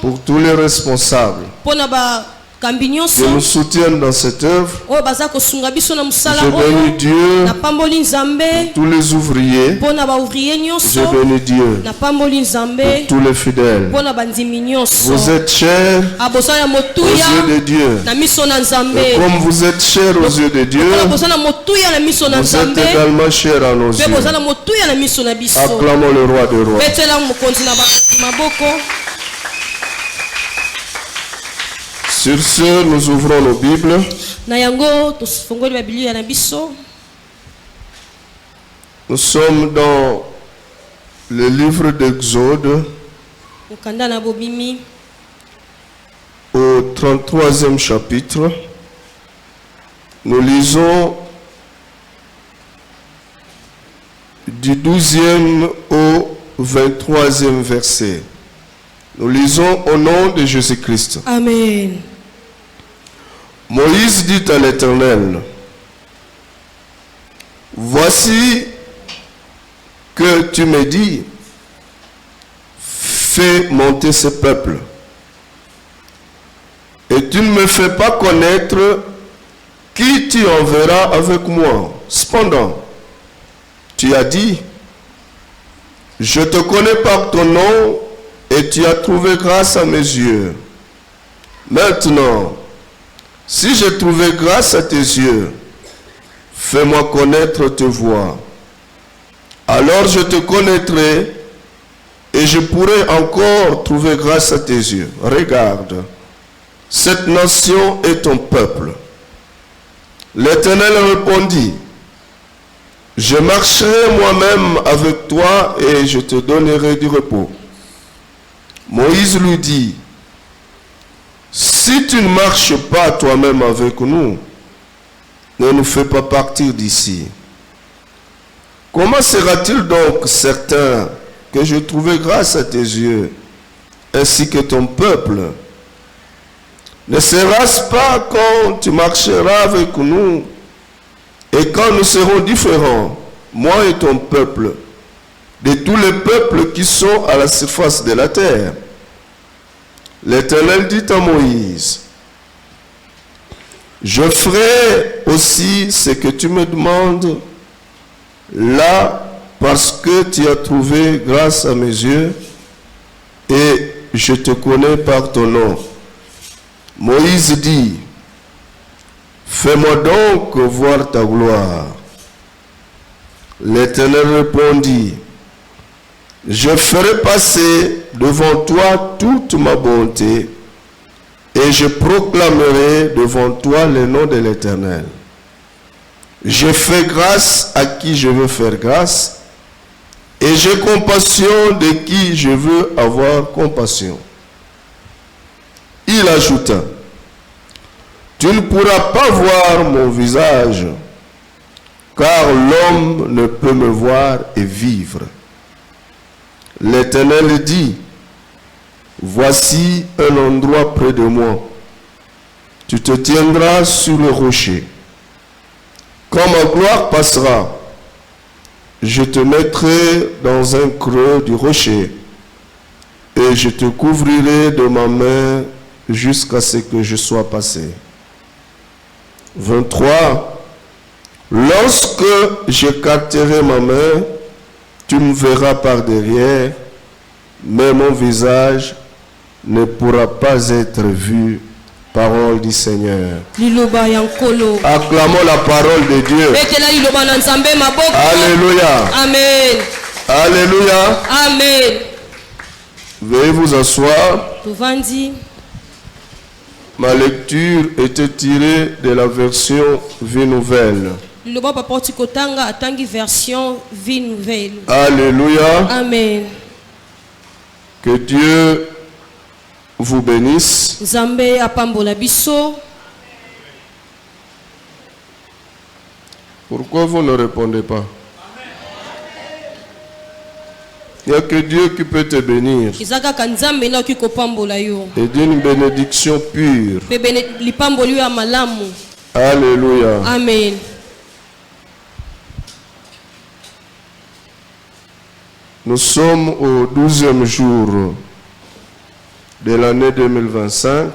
Pour tous les responsables qui nous soutiennent dans cette œuvre, je bénis Dieu. Tous les ouvriers, je bénis Dieu. Pour tous les fidèles, vous êtes chers aux yeux de Dieu. Et comme vous êtes chers aux yeux de Dieu, vous êtes également chers à nos yeux. Acclamons le roi des rois. Sur ce, nous ouvrons nos Bibles. Nous sommes dans le livre d'Exode, au 33e chapitre. Nous lisons du 12e au 23e verset. Nous lisons au nom de Jésus-Christ. Amen. Moïse dit à l'Éternel: voici que tu me dis, fais monter ce peuple. Et tu ne me fais pas connaître qui tu enverras avec moi. Cependant, tu as dit, je te connais par ton nom et tu as trouvé grâce à mes yeux. Maintenant, si j'ai trouvé grâce à tes yeux, fais-moi connaître tes voies. Alors je te connaîtrai et je pourrai encore trouver grâce à tes yeux. Regarde, cette nation est ton peuple. L'Éternel répondit: je marcherai moi-même avec toi et je te donnerai du repos. Moïse lui dit: si tu ne marches pas toi-même avec nous, ne nous fais pas partir d'ici. Comment sera-t-il donc certain que je trouverai grâce à tes yeux, ainsi que ton peuple? Ne sera-ce pas quand tu marcheras avec nous et quand nous serons différents, moi et ton peuple, de tous les peuples qui sont à la surface de la terre? L'Éternel dit à Moïse: je ferai aussi ce que tu me demandes là, parce que tu as trouvé grâce à mes yeux et je te connais par ton nom. Moïse dit: fais-moi donc voir ta gloire. L'Éternel répondit: je ferai passer devant toi toute ma bonté et je proclamerai devant toi le nom de l'Éternel. Je fais grâce à qui je veux faire grâce et j'ai compassion de qui je veux avoir compassion. Il ajouta: tu ne pourras pas voir mon visage, car l'homme ne peut me voir et vivre. L'Éternel dit: voici un endroit près de moi. Tu te tiendras sur le rocher. Quand ma gloire passera, je te mettrai dans un creux du rocher et je te couvrirai de ma main jusqu'à ce que je sois passé. 23. Lorsque j'écarterai ma main, tu me verras par derrière, mais mon visage ne pourra pas être vu Parole du Seigneur. Liloba yankolo. Acclamons la parole de Dieu. Betela liloba na nzambe maboko. Alléluia. Amen. Alléluia. Amen. Veuillez vous asseoir. Tovandi. Ma lecture était tirée de la version Vie Nouvelle. Liloba papa tikotanga atangi version Vie Nouvelle. Alléluia. Amen. Que Dieu vous bénisse. Nzambe apambola biso. Pourquoi vous ne répondez pas? Il n'y a que Dieu qui peut te bénir. Et d'une bénédiction pure. Alléluia. Amen. Nous sommes au 12e jour de l'année 2025.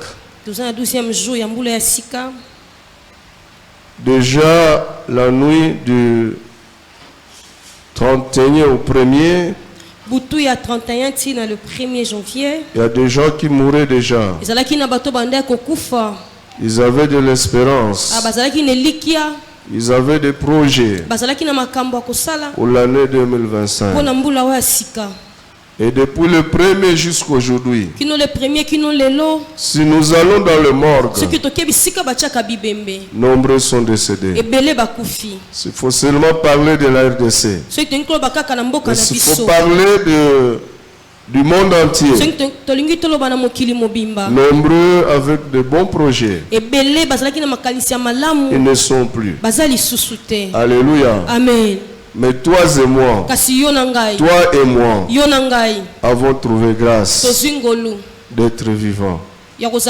Déjà la nuit du 31 au 1er. Boutou ya 31 tina le 1er janvier. Il y a des gens qui mouraient déjà. Ils avaient de l'espérance. Ils avaient des projets pour l'année 2025. Et depuis le 1er jusqu'aujourd'hui, si nous allons dans le morgue, nombreux sont décédés. Il faut seulement parler de la RDC. Il faut parler du monde entier. Nombreux avec de bons projets. Ils ne sont plus. Alléluia. Amen. Mais toi et moi, avons trouvé grâce d'être vivants. Gloire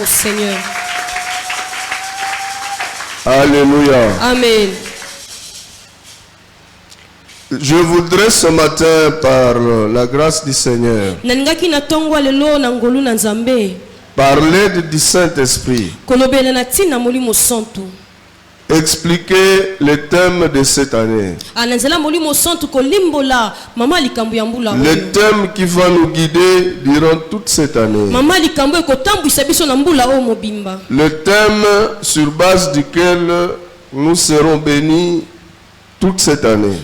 au Seigneur. Alléluia. Amen. Je voudrais ce matin, par la grâce du Seigneur, par l'aide du Saint-Esprit, expliquer le thème de cette année. Le thème qui va nous guider durant toute cette année. Le thème sur base duquel nous serons bénis toute cette année.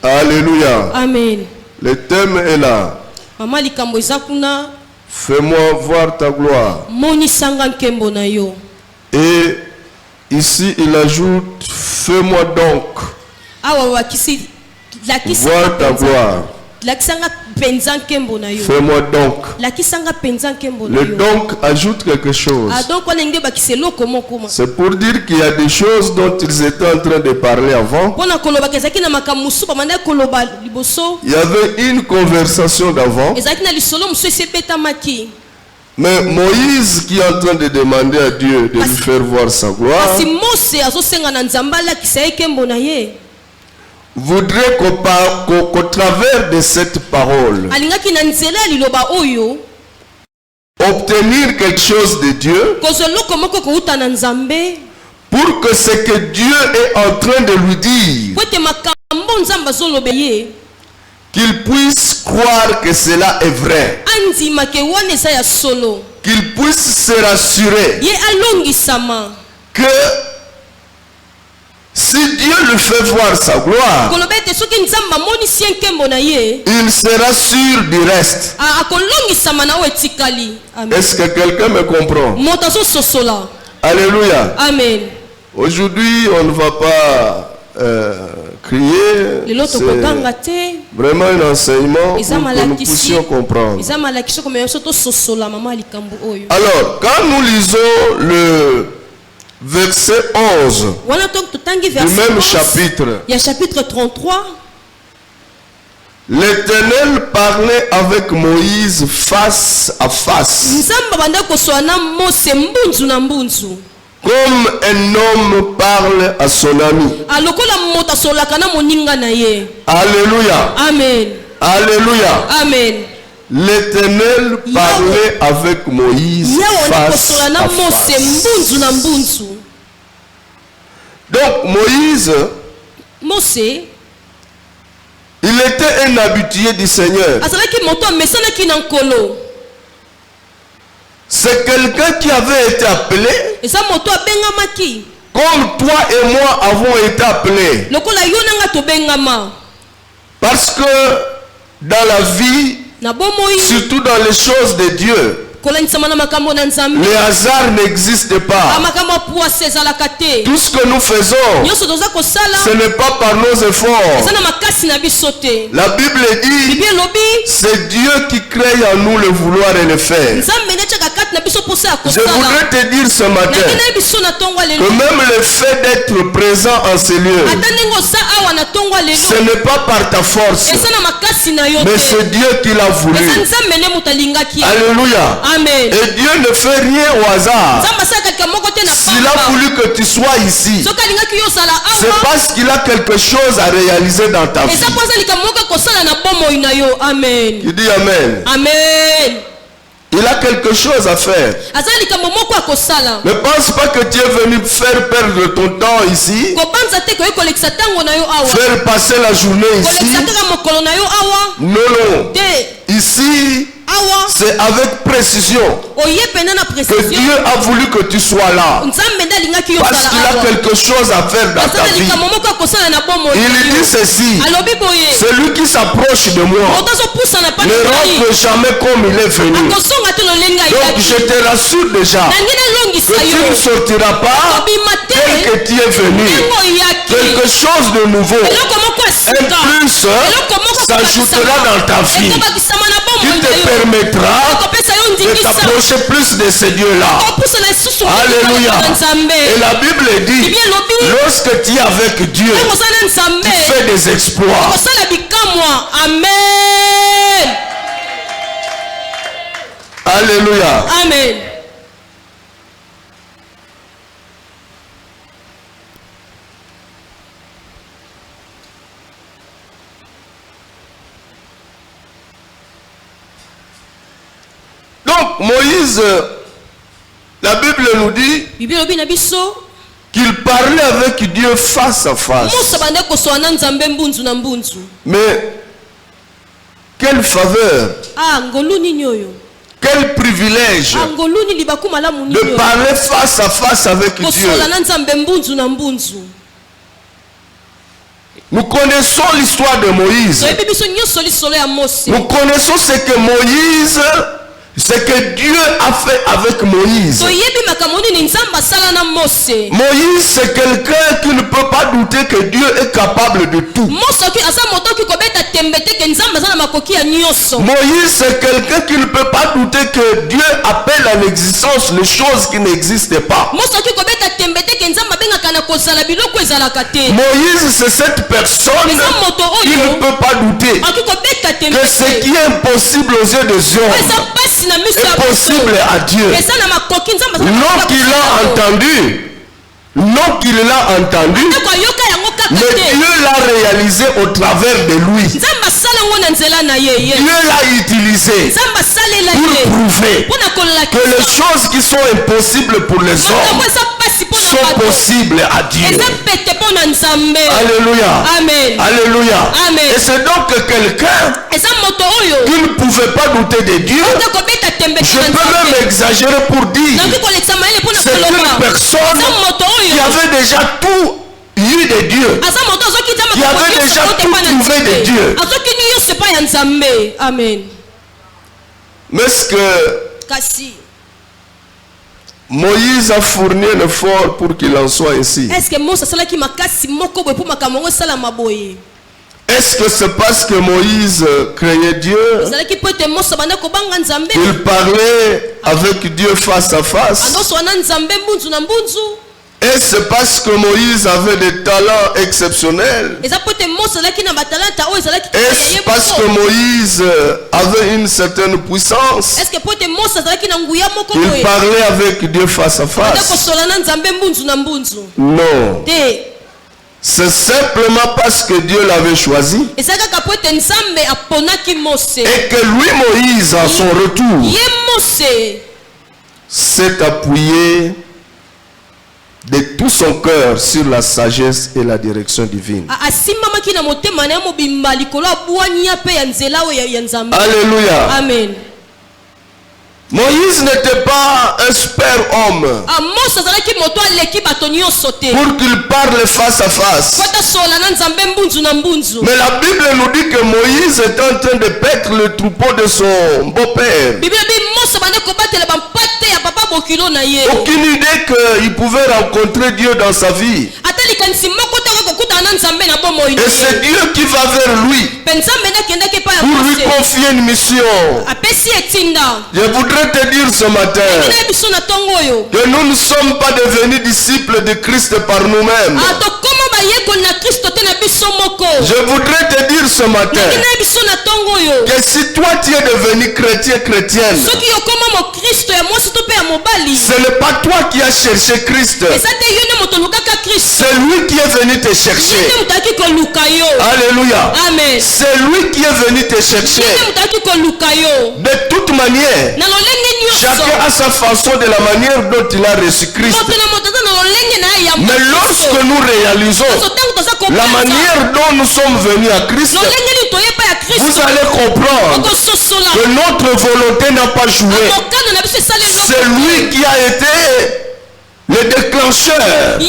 Alléluia. Amen. Le thème est là. Fais-moi voir ta gloire. Et ici il ajoute, fais-moi donc voir ta gloire. Fais-moi donc. Le donc ajoute quelque chose. C'est pour dire qu'il y a des choses dont ils étaient en train de parler avant. Il y avait une conversation d'avant. Mais Moïse qui est en train de demander à Dieu de lui faire voir sa gloire, voudrait qu'au travers de cette parole, obtenir quelque chose de Dieu, pour que ce que Dieu est en train de lui dire, qu'il puisse croire que cela est vrai, qu'il puisse se rassurer que si Dieu lui fait voir sa gloire, il sera sûr du reste. Est-ce que quelqu'un me comprend? Alléluia. Amen. Aujourd'hui, on ne va pas crier. C'est vraiment un enseignement pour que nous puissions comprendre. Alors, quand nous lisons le verset 11 du même chapitre, chapitre 33, l'Éternel parlait avec Moïse face à face, comme un homme parle à son ami. Alléluia. Amen. Alléluia. Amen. L'Éternel parlait avec Moïse face à face. Donc Moïse, il était était un habitué du Seigneur. C'est quelqu'un qui avait été appelé comme toi et moi avons été appelés. Parce que dans la vie, surtout dans les choses de Dieu, le hasard n'existe pas. Tout ce que nous faisons, ce n'est pas par nos efforts. La Bible dit, c'est Dieu qui crée en nous le vouloir et le faire. Je voudrais te dire ce matin que même le fait d'être présent en ces lieux, ce n'est pas par ta force, mais c'est Dieu qui l'a voulu. Alléluia. Amen. Et Dieu ne fait rien au hasard. S'il a voulu que tu sois ici, c'est parce qu'il a quelque chose à réaliser dans ta vie. Amen. Tu dis Amen. Amen. Il a quelque chose à faire. Ne pense pas que tu es venu faire perdre ton temps ici, faire passer la journée ici. Non, non. Ici, c'est avec précision que Dieu a voulu que tu sois là. Parce qu'il a quelque chose à faire dans ta vie. Il dit ceci: celui qui s'approche de moi ne rentre jamais comme il est venu. Donc je te rassure déjà que tu ne sortiras pas tel que tu es venu. Quelque chose de nouveau, un plus s'ajoutera dans ta vie, qui te permettra de t'approcher plus de ce Dieu-là. Alléluia. Et la Bible dit, lorsque tu es avec Dieu, tu fais des exploits. Amen. Alléluia. Amen. Donc Moïse, la Bible nous dit qu'il parlait avec Dieu face à face. Mais quelle faveur, quel privilège de parler face à face avec Dieu. Nous connaissons l'histoire de Moïse. Nous connaissons ce que Moïse, ce que Dieu a fait avec Moïse. Moïse, c'est quelqu'un qui ne peut pas douter que Dieu est capable de tout. Moïse, c'est quelqu'un qui ne peut pas douter que Dieu appelle à l'existence les choses qui n'existent pas. Moïse, c'est cette personne qui ne peut pas douter que ce qui est impossible aux yeux des hommes est possible à Dieu. Non qu'il l'a entendu, mais Dieu l'a réalisé au travers de lui. Dieu l'a utilisé pour prouver que les choses qui sont impossibles pour les hommes sont possibles à Dieu. Alléluia. Amen. Alléluia. Amen. Et c'est donc quelqu'un qui ne pouvait pas douter de Dieu. Je peux même exagérer pour dire c'est une personne qui avait déjà tout eu de Dieu, qui avait déjà tout trouvé de Dieu. Amen. Mais est-ce que Moïse a fourni un effort pour qu'il en soit ainsi? Est-ce que c'est parce que Moïse craignait Dieu, il parlait avec Dieu face à face? Et c'est parce que Moïse avait des talents exceptionnels? Est-ce parce que Moïse avait une certaine puissance qu'il parlait avec Dieu face à face? Non. C'est simplement parce que Dieu l'avait choisi et que lui, Moïse, à son retour, s'est appuyé de tout son cœur sur la sagesse et la direction divine. Alléluia. Amen. Moïse n'était pas un super homme pour qu'il parle face à face. Mais la Bible nous dit que Moïse est en train de paître le troupeau de son beau-père. Aucune idée qu'il pouvait rencontrer Dieu dans sa vie. Et c'est Dieu qui va vers lui pour lui confier une mission. Je voudrais te dire ce matin que nous ne sommes pas devenus disciples de Christ par nous-mêmes. Je voudrais te dire ce matin que si toi tu es devenu chrétienne, ce n'est pas toi qui as cherché Christ, c'est lui qui est venu te chercher. Alléluia. Amen. C'est lui qui est venu te chercher. De toute manière, chacun a sa façon de la manière dont il a reçu Christ. Mais lorsque nous réalisons la manière dont nous sommes venus à Christ, vous allez comprendre que notre volonté n'a pas joué. C'est lui qui a été le déclencheur du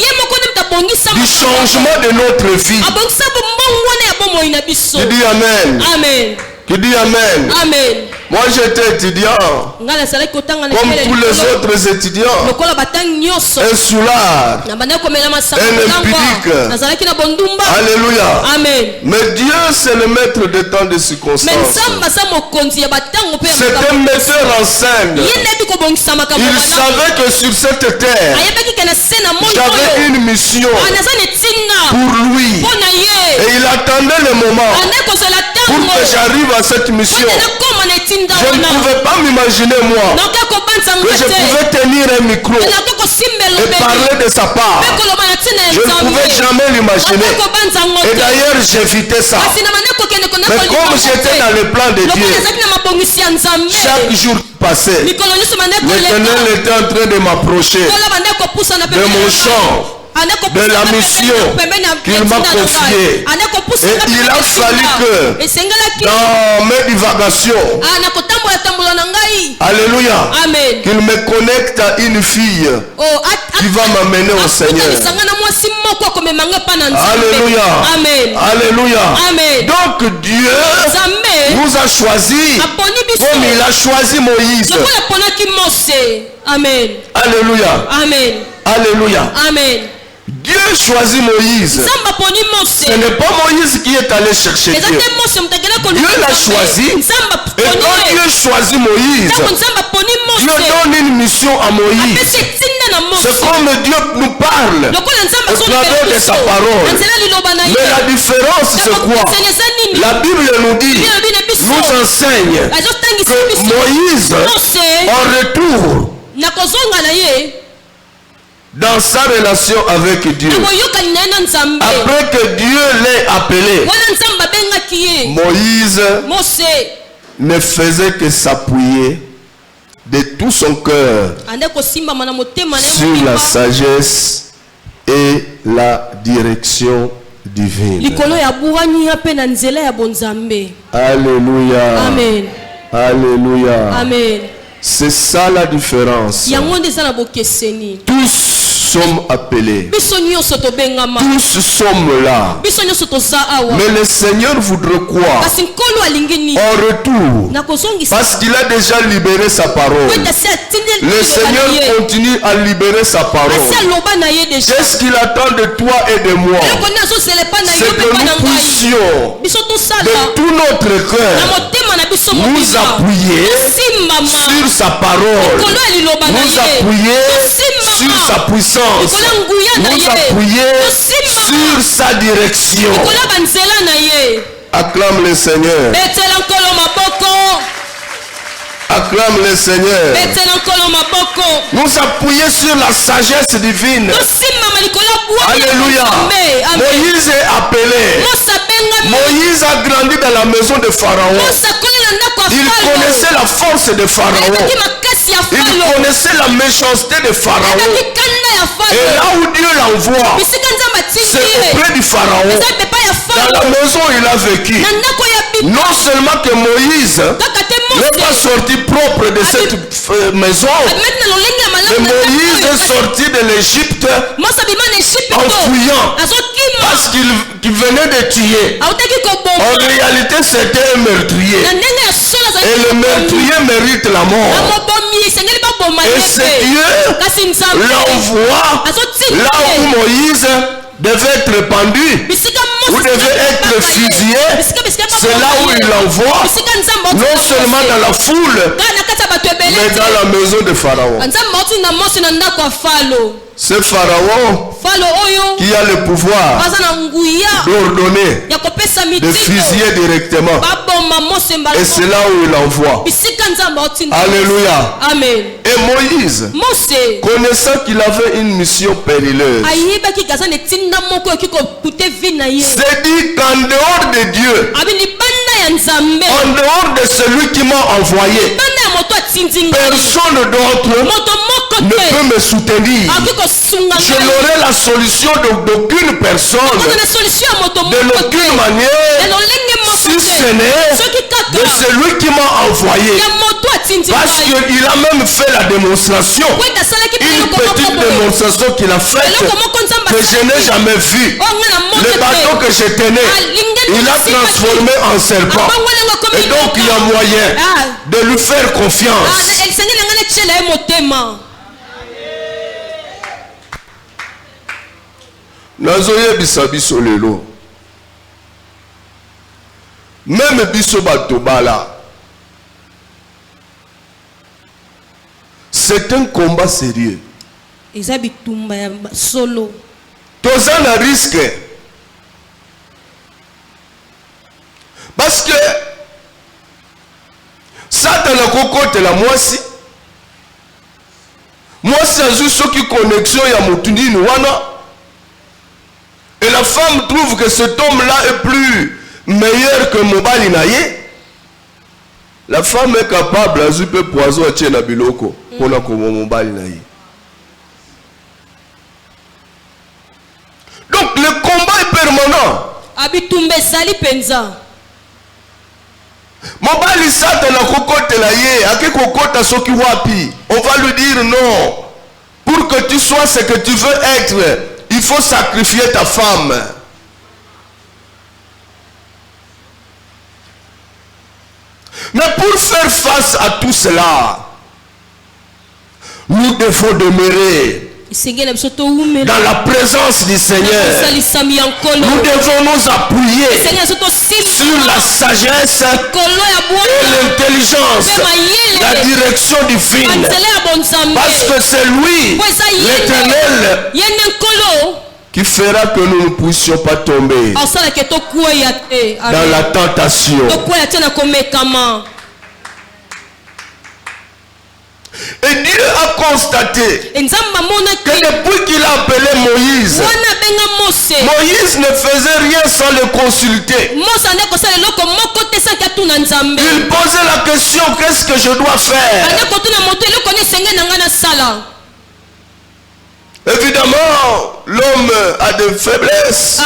changement de notre vie. Tu dis Amen. Amen. Tu dis Amen. Amen. Moi j'étais étudiant comme tous les autres étudiants. Un soulard, un empirique. Alléluia. Amen. Mais Dieu c'est le maître de tant de circonstances. C'est un metteur en scène. Il savait que sur cette terre j'avais une mission pour lui. Et il attendait le moment pour que j'arrive à cette mission. Je ne pouvais pas m'imaginer moi que je pouvais tenir un micro et parler de sa part. Je ne pouvais jamais l'imaginer. Et d'ailleurs j'évitais ça. Mais comme j'étais dans le plan de Dieu, chaque jour passé, l'Éternel était en train de m'approcher de mon champ, de la mission qu'il m'a confiée. Et il a fallu que dans mes divagations, alléluia, qu'il me connecte à une fille qui va m'amener au Seigneur. Alléluia. Alléluia. Donc Dieu nous a choisis comme il a choisi Moïse. Amen. Alléluia. Amen. Alléluia. Amen. Dieu choisit Moïse. Ce n'est pas Moïse qui est allé chercher Dieu. Dieu l'a choisi. Et quand Dieu choisit Moïse, Dieu donne une mission à Moïse. C'est comme Dieu nous parle au travers de sa parole. Mais la différence c'est quoi? La Bible nous dit, nous enseigne que Moïse, en retour, dans sa relation avec Dieu, après que Dieu l'ait appelé, Moïse ne faisait que s'appuyer de tout son cœur sur la sagesse et la direction divine. Alléluia. Amen. Alléluia. Amen. C'est ça la différence. Tous sommes appelés. Tous sommes là. Mais le Seigneur voudrait quoi? En retour, parce qu'il a déjà libéré sa parole. Le Seigneur continue à libérer sa parole. Qu'est-ce qu'il attend de toi et de moi? C'est que nous puissions de tout notre cœur nous appuyer sur sa parole, nous appuyer sur sa puissance, nous appuyer sur sa direction. Acclame le Seigneur. Acclame le Seigneur. Nous appuyer sur la sagesse divine. Alléluia. Moïse est appelé. Moïse a grandi dans la maison de Pharaon. Il connaissait la force de Pharaon. Il connaissait la méchanceté de Pharaon. Et là où Dieu l'envoie, c'est auprès du Pharaon. Dans la maison où il a vécu. Non seulement que Moïse n'est pas sorti propre de cette maison, mais Moïse est sorti de l'Égypte en fouillant parce qu'il venait de tuer. En réalité, c'était un meurtrier. Et le meurtrier mérite la mort. Et c'est Dieu l'envoie là où Moïse devait être pendu ou devait être fusillé. C'est là où il l'envoie, non seulement dans la foule, mais dans la maison de Pharaon. C'est Pharaon qui a le pouvoir d'ordonner, de fusiller directement. Et c'est là où il l'envoie. Alléluia. Amen. Et Moïse, connaissant qu'il avait une mission périlleuse, s'est dit qu'en dehors de Dieu, en dehors de celui qui m'a envoyé, personne d'autre ne peut me soutenir. Je n'aurai la solution d'aucune personne, de l'aucune manière, si ce n'est de celui qui m'a envoyé. Parce qu'il a même fait la démonstration, une petite démonstration qu'il a faite que je n'ai jamais vue. Le bateau que je tenais, il a transformé en serpent. Et donc il y a moyen de lui faire confiance. Nazoyebisa biso lelo. Même biso bato bala. C'est un combat sérieux. Toza na risque. Parce que Satan a cocotte la moisi. Moi c'est juste ce qui connexion ya motundini wana. Et la femme trouve que cet homme-là est plus meilleur que Mobali Naye. La femme est capable de zuper poison à Tchena Biloko pour la comme Mobali Naye. Donc le combat est permanent. Mobali Satan na kokote la ye, ake kokota soki wapi. On va lui dire non. Pour que tu sois ce que tu veux être, il faut sacrifier ta femme. Mais pour faire face à tout cela, nous devons demeurer dans la présence du Seigneur. Nous devons nous appuyer sur la sagesse et l'intelligence, la direction divine. Parce que c'est lui, l'Éternel, qui fera que nous ne puissions pas tomber dans la tentation. Et Dieu a constaté que depuis qu'il a appelé Moïse, Moïse ne faisait rien sans le consulter. Il posait la question, qu'est-ce que je dois faire? Évidemment, l'homme a des faiblesses.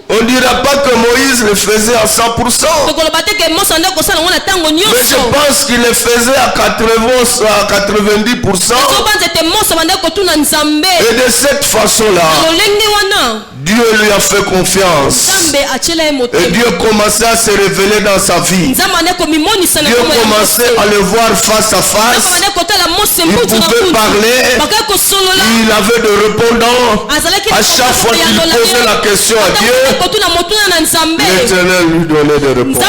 On ne dira pas que Moïse le faisait à 100%. Mais je pense qu'il le faisait à 90%. Et de cette façon-là, Dieu lui a fait confiance. Et Dieu commençait à se révéler dans sa vie. Dieu commençait à le voir face à face. Il pouvait parler. Il avait de répondants. À chaque fois qu'il posait la question à Dieu, l'Éternel lui donnait des réponses.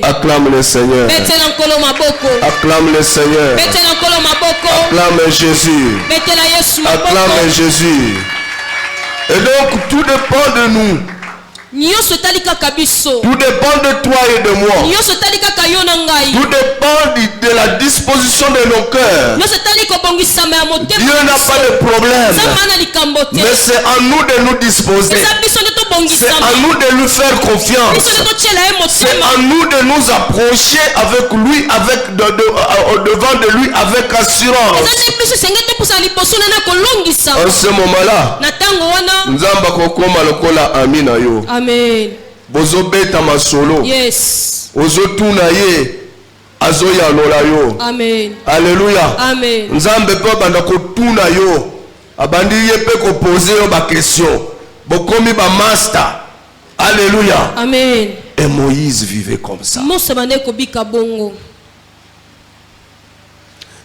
Acclame le Seigneur. Acclame le Seigneur. Acclame Jésus. Acclame Jésus. Et donc tout dépend de nous. Tout dépend de toi et de moi. Tout dépend de la disposition de nos cœurs. Dieu n'a pas de problème. Mais c'est à nous de nous disposer. C'est à nous de lui faire confiance. C'est à nous de nous approcher avec lui, devant de lui avec assurance. En ce moment-là, Nzamba kokoma lokola amina yo. Amen. Bozobeta masolo. Yes. Ozotuna ye. Azoya lola yo. Amen. Alléluia. Amen. Nzambe pe banda kotuna yo. Abandi ye pe ko poser yo ba question. Bokomi ba master. Alléluia. Amen. Et Moïse vivait comme ça.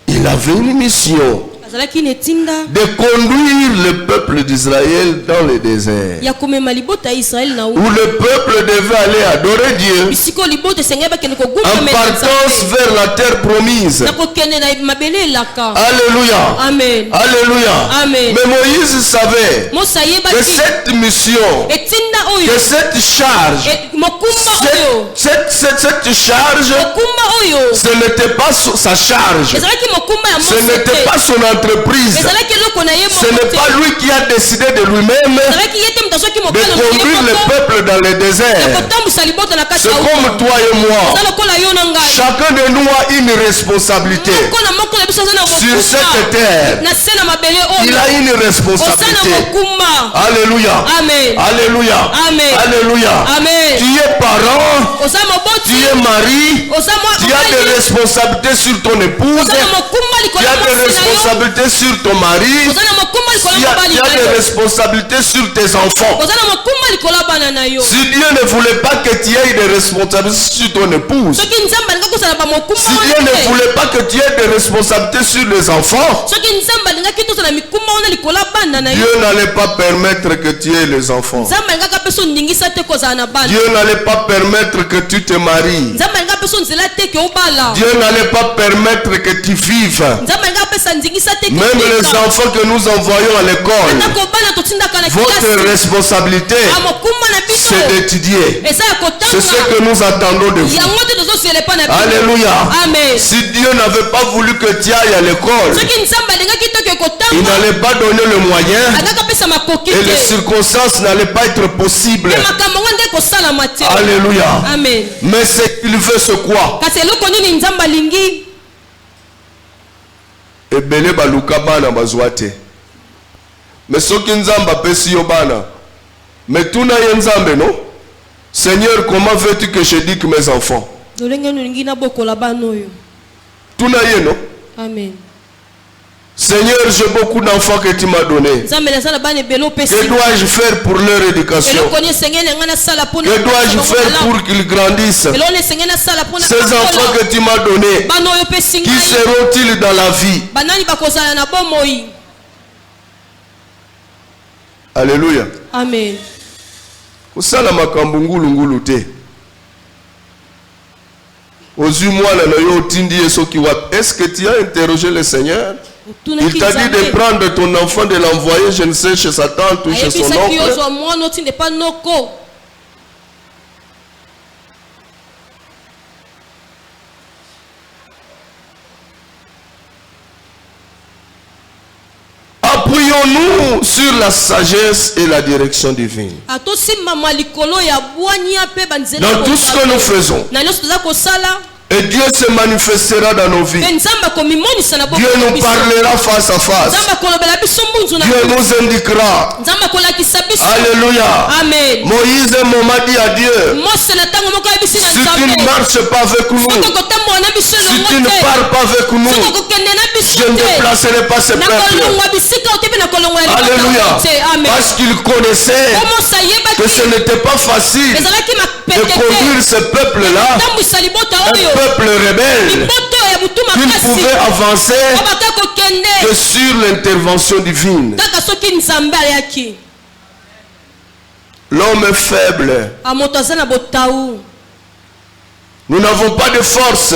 Il avait une mission de conduire le peuple d'Israël dans le désert, où le peuple devait aller adorer Dieu en partance vers la terre promise. Alléluia. Amen. Alléluia. Amen. Mais Moïse savait que cette mission, que cette charge, cette charge, ce n'était pas sa charge, ce n'était pas son entreprise. Ce n'est pas lui qui a décidé de lui-même de conduire le peuple dans le désert. C'est comme toi et moi. Chacun de nous a une responsabilité sur cette terre. Il a une responsabilité. Alléluia. Amen. Alléluia. Amen. Alléluia. Amen. Tu es parent, tu es mari, tu as des responsabilités sur ton épouse, tu as des responsabilités sur ton mari, tu as des responsabilités sur tes enfants. Si Dieu ne voulait pas que tu aies des responsabilités sur ton épouse, si Dieu ne voulait pas que tu aies des responsabilités sur les enfants, Dieu n'allait pas permettre que tu aies les enfants. Dieu n'allait pas permettre que tu te maries. Dieu n'allait pas permettre que tu vives. Même les enfants que nous envoyons à l'école, votre responsabilité, c'est d'étudier. C'est ce que nous attendons de vous. Alléluia. Amen. Si Dieu n'avait pas voulu que tu ailles à l'école, il n'allait pas donner le moyen et les circonstances n'allaient pas être possibles. Alléluia. Amen. Mais ce qu'il veut, c'est quoi? Ebele baluka bana bazwate. Mais soki nzamba pesi yo bana. Mais tuna ye nzambe non? Seigneur, comment veux-tu que je dise que mes enfants? Tuna ye non? Amen. Seigneur, j'ai beaucoup d'enfants que tu m'as donnés. Que dois-je faire pour leur éducation? Que dois-je faire pour qu'ils grandissent? Ces enfants que tu m'as donnés, qui seront-ils dans la vie? Alléluia. Amen. Kusala makambo ngulu ngulu te. Est-ce que tu as interrogé le Seigneur? Il t'a dit de prendre ton enfant, de l'envoyer, je ne sais, chez sa tante ou chez son oncle. Appuyons-nous sur la sagesse et la direction divine. Dans tout ce que nous faisons. Et Dieu se manifestera dans nos vies. Dieu nous parlera face à face. Dieu nous indiquera. Alléluia. Amen. Moïse m'a dit à Dieu, si tu ne marches pas avec nous, si tu ne pars pas avec nous, je ne déplacerai pas ce peuple. Alléluia. Parce qu'il connaissait que ce n'était pas facile de conduire ce peuple-là, un peuple rebelle, qui ne pouvait avancer que sur l'intervention divine. L'homme est faible. Nous n'avons pas de force.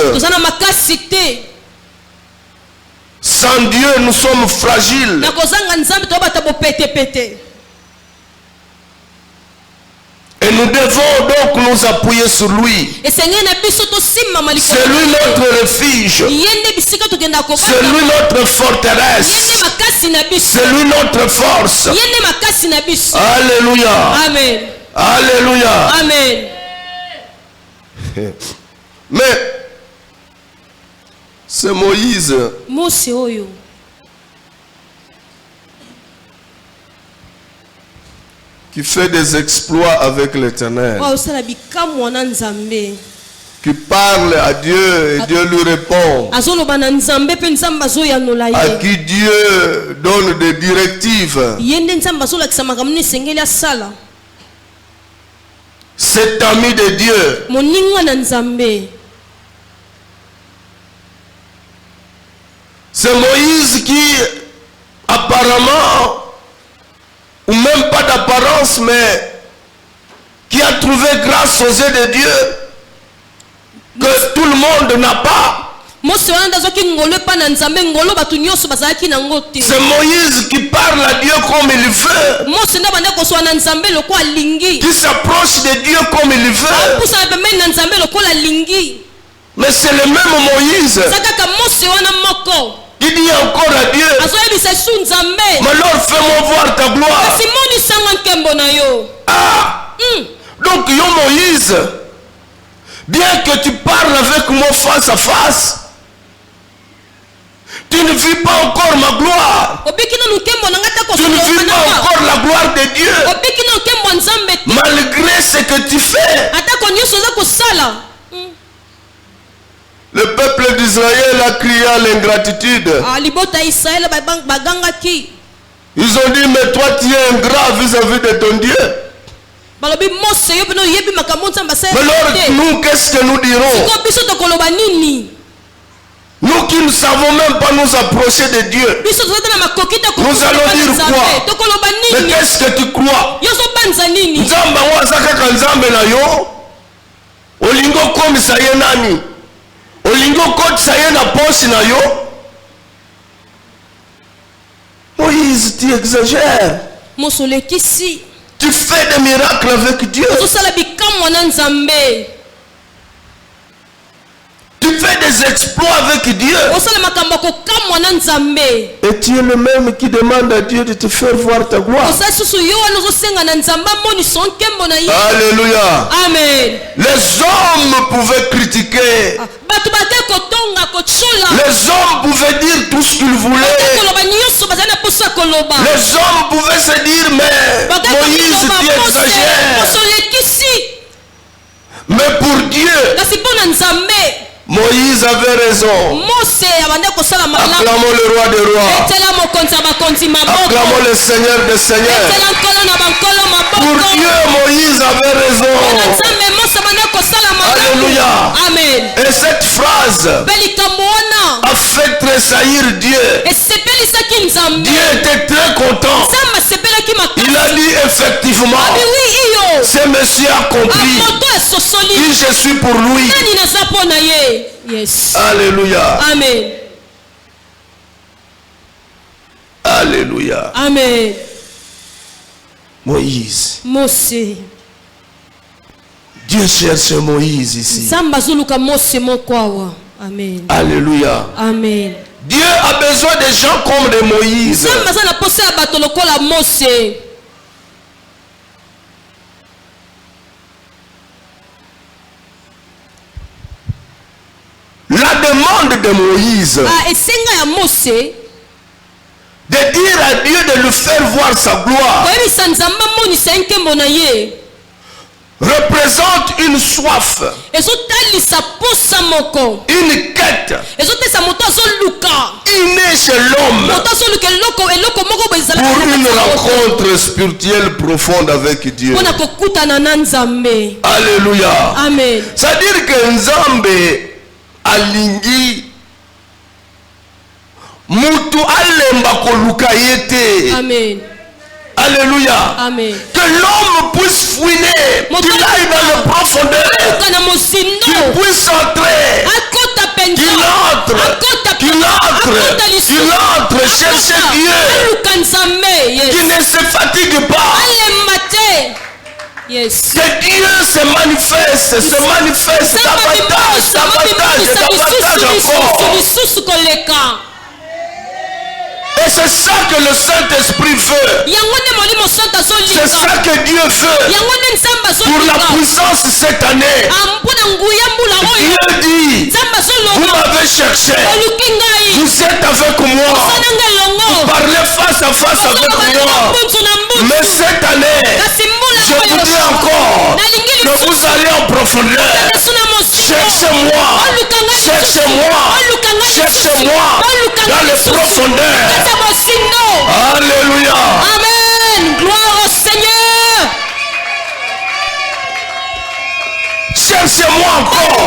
Sans Dieu, nous sommes fragiles. Et nous devons donc nous appuyer sur lui. C'est lui notre refuge. C'est lui notre forteresse. C'est lui notre force. Alléluia. Amen. Alléluia. Amen. Mais c'est Moïse Mose oyo qui fait des exploits avec l'Éternel, osala bikamwa na Nzambe, qui parle à Dieu et Dieu lui répond, azoloba na Nzambe pe Nzambe azoyanola à ye, qui Dieu donne des directives. yende Nzambe azolakisa makambo nini esengeli asala. Cet ami de Dieu, Moninga na Nzambe, c'est Moïse qui apparemment, ou même pas d'apparence, mais qui a trouvé grâce aux yeux de Dieu que tout le monde n'a pas. Mose wana ndazoki ngolo epa na Nzambe, ngolo bato nyonso bazalaki nango te. C'est Moïse qui parle à Dieu comme il veut, Mose nda banda kosoa na Nzambe lokola alingi, qui s'approche de Dieu comme il veut. apusa pembeni na Nzambe lokola alingi. Mais c'est le même Moïse Sakaka Mose wana moko qui dit encore à Dieu, azoyebisa su Nzambe, mais alors fais-moi voir ta gloire. kasi monisanga nkembo na yo. Ah! Donc, yo Moïse, bien que tu parles avec moi face à face, tu ne vis pas encore ma gloire. Obiki na nkembo na ngata Tu ne vis pas encore la gloire de Dieu. Obiki na nkembo Nzambe te. Malgré ce que tu fais. Atako nyonso za kosala. Le peuple d'Israël a crié à l'ingratitude. Libota Israël bagangaki. Ils ont dit, mais toi tu es ingrat vis-à-vis de ton Dieu. Balobi Mose yo bino yebi makambo Nzambe asala. Mais alors nous, qu'est-ce que nous dirons? Ko biso to koloba nini? Nous qui ne savons même pas nous approcher de Dieu. Biso to na makoki ta ko. Nous allons dire quoi? To koloba Mais nini? qu'est-ce que tu crois? Yo so banza nini? Nzamba wazaka ka nzambe na yo. Olingo komisa ye nani? Olingo kotisa ye na posi na yo. Moïse, tu exagères. Mosolekisi. Tu fais des miracles avec Dieu. Tosala bikamwa na Nzambe. Tu fais des exploits avec Dieu. Osala makambo ko kamwa na Nzambe. Et tu es le même qui demande à Dieu de te faire voir ta gloire. Osala susu yo wana senga na Nzambe moni son kembo na ye. Alléluia. Amen. Les hommes pouvaient critiquer. Batu bate ko tonga ko chola. Les hommes pouvaient dire tout ce qu'ils voulaient. Koloba nyonso bazana posa koloba. Les hommes pouvaient se dire, mais Moïse, tu exagères. Mosolekisi. Mais pour Dieu, Kasi pona Nzambe. Moïse avait raison. Mose abande kosala malamu. Acclamons le roi des rois. Etela mokonzi bakonzi maboko. Acclamons le Seigneur des seigneurs. Etela nkolo na bankolo maboko. Pour Dieu, Moïse avait raison. Nzambe Mose abande kosala malamu. Alléluia. Amen. Et cette phrase Belikambo wana a fait tressaillir Dieu. esepelisaki Nzambe. Dieu était très content. Nzambe asepelaki makasi. Il a dit effectivement, Abi oui iyo. ce monsieur a compris Moto esosoli. qui je suis pour lui. Nani naza pona ye. Yes. Alléluia. Amen. Alléluia. Amen. Moïse. Mose. Dieu cherche Moïse ici. Nzambe azoluka Mose moko awa. Amen. Alléluia. Amen. Dieu a besoin de gens comme de Moïse. Nzambe aza na posa ya bato lokola Mose. La demande de Moïse Esenga ya Mose de dire à Dieu de lui faire voir sa gloire koyebisa Nzambe amonisa ye nkembo na ye représente une soif, ezotalisa posa moko, une quête ezotesa moto azoluka, innée chez l'homme moto azoluka eloko moko boye ezalaka pour une rencontre spirituelle profonde avec Dieu. mpona kokutana na Nzambe. Alléluia. Amen. C'est-à-dire que Nzambe alingi mutu alemba koluka yete. Amen. Alléluia. Amen. Que l'homme puisse fouiner, qu'il aille dans le profondeur, qu'il puisse entrer, qu'il entre chercher Dieu, qu'il ne se fatigue pas. Yes. Que Dieu se manifeste davantage encore. Et Et c'est ça que le Saint-Esprit veut. C'est ça que Dieu veut. Pour la puissance cette année, Dieu dit, vous m'avez cherché, vous êtes avec moi, vous parlez face à face avec moi. Mais cette année, je vous dis encore que vous allez en profondeur. Cherchez-moi, cherchez-moi, cherchez-moi dans les profondeurs. Alléluia. Amen. Gloire au Seigneur. Cherchez-moi encore.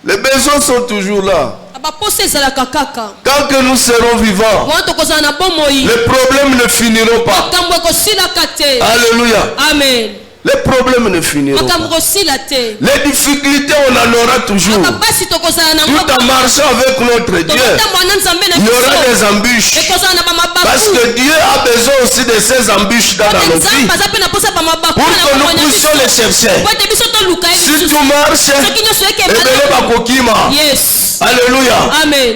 Les besoins sont toujours là. Tant que nous serons vivants, les problèmes ne finiront pas. Alléluia. Amen. Les problèmes ne finiront pas. Les difficultés, on en aura toujours. Tout en marchant avec notre Dieu, il y aura des embûches. Parce que Dieu a besoin aussi de ces embûches dans nos vies pour que nous puissions les chercher. Si tu marches, yes. Alléluia. Amen.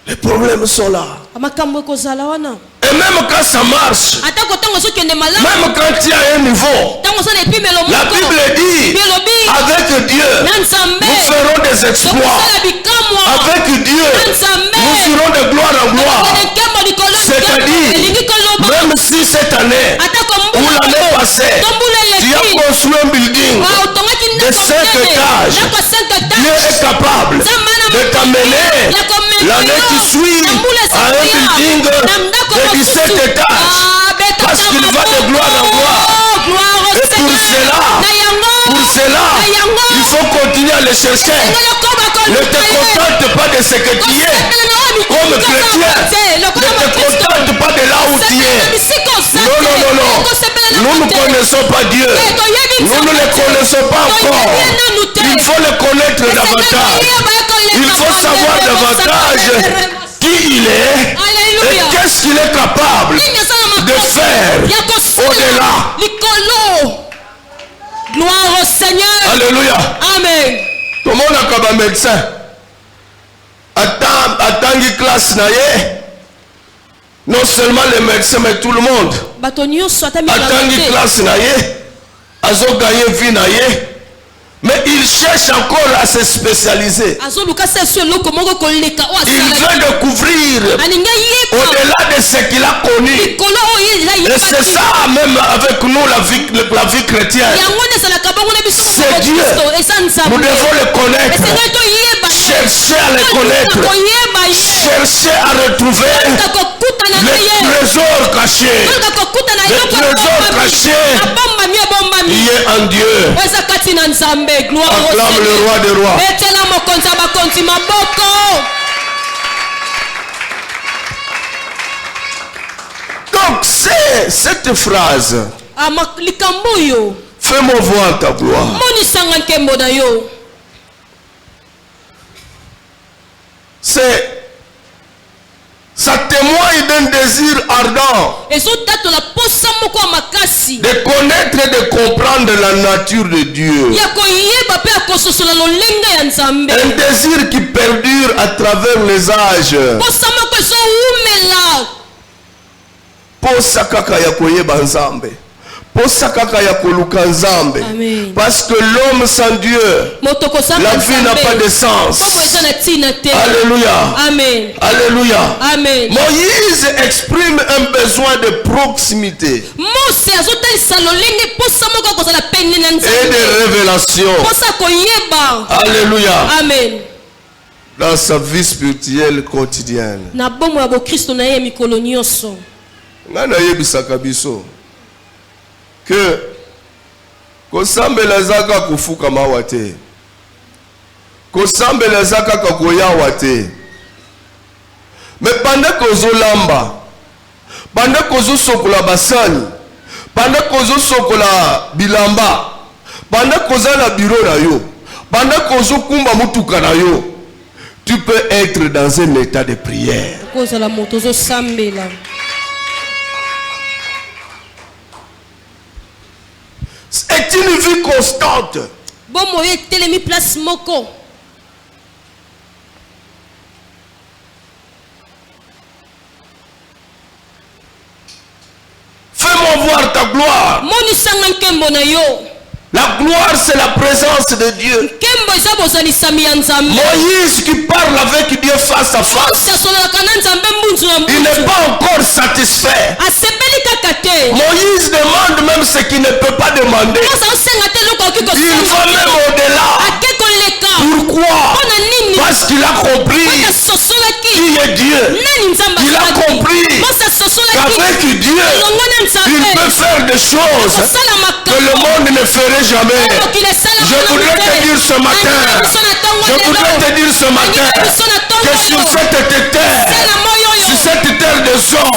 Les problèmes sont là. Et même quand ça marche, même quand il y a un niveau, la Bible dit, avec Dieu, nous ferons des exploits. Avec Dieu, nous irons de gloire en gloire. C'est-à-dire, même si cette année ou l'année passée, tu as construit un building de 5 étages, Dieu est capable de t'amener l'année qui suit à un building de 17 étages. Parce qu'il va de gloire en gloire. Et pour cela, il faut continuer à le chercher. Ne te contente pas de ce que tu es. Comme chrétien, ne te contente pas de là où tu es. Non. Nous ne connaissons pas Dieu. Nous ne le connaissons pas encore. Il faut le connaître davantage. Il faut savoir davantage qui il est et qu'est-ce qu'il est capable de faire au-delà. Gloire au Seigneur. Alléluia. Amen. Comment on a un médecin? Attends classe naïe. Non seulement les médecins, mais tout le monde. Attends classe naïe. Azo gagné vie naïe. Mais il cherche encore à se spécialiser. Il veut découvrir au-delà de ce qu'il a connu. Et c'est ça même avec nous la vie chrétienne. C'est Dieu. Nous devons le connaître. Chercher à le connaître. Chercher à retrouver les trésors cachés. Les trésors cachés. Il est en Dieu. Acclame le roi des rois. Donc c'est cette phrase. Fais-moi voir ta gloire. Ça témoigne d'un désir ardent de connaître et de comprendre la nature de Dieu. Un désir qui perdure à travers les âges. Parce que l'homme sans Dieu, la vie n'a pas de sens. Alléluia. Amen. Alléluia. Amen. Moïse exprime un besoin de proximité et de révélation. Alléluia. Amen. Dans sa vie spirituelle quotidienne. Que kosambela zaka kufuka mawate kosambela zaka kakoya wate mais pendant que ozolamba pendant que ozosokola basani pendant que ozosokola bilamba pendant que ozala bureau na yo pendant que ozokumba mutuka na yo tu peux être dans un état de prière. C'est une vie constante. Bomo ye telemi place moko. Fais-moi voir ta gloire. Moni sanga nkembo na yo. La gloire, c'est la présence de Dieu. Moïse qui parle avec Dieu face à face. Il n'est pas encore satisfait. Moïse demande même ce qu'il ne peut pas demander. Il va même au-delà. Pourquoi? Parce qu'il a compris qui est Dieu. Il a compris qu'avec Dieu, il peut faire des choses que le monde ne ferait jamais. Je voudrais te dire ce matin, que sur cette terre, des hommes,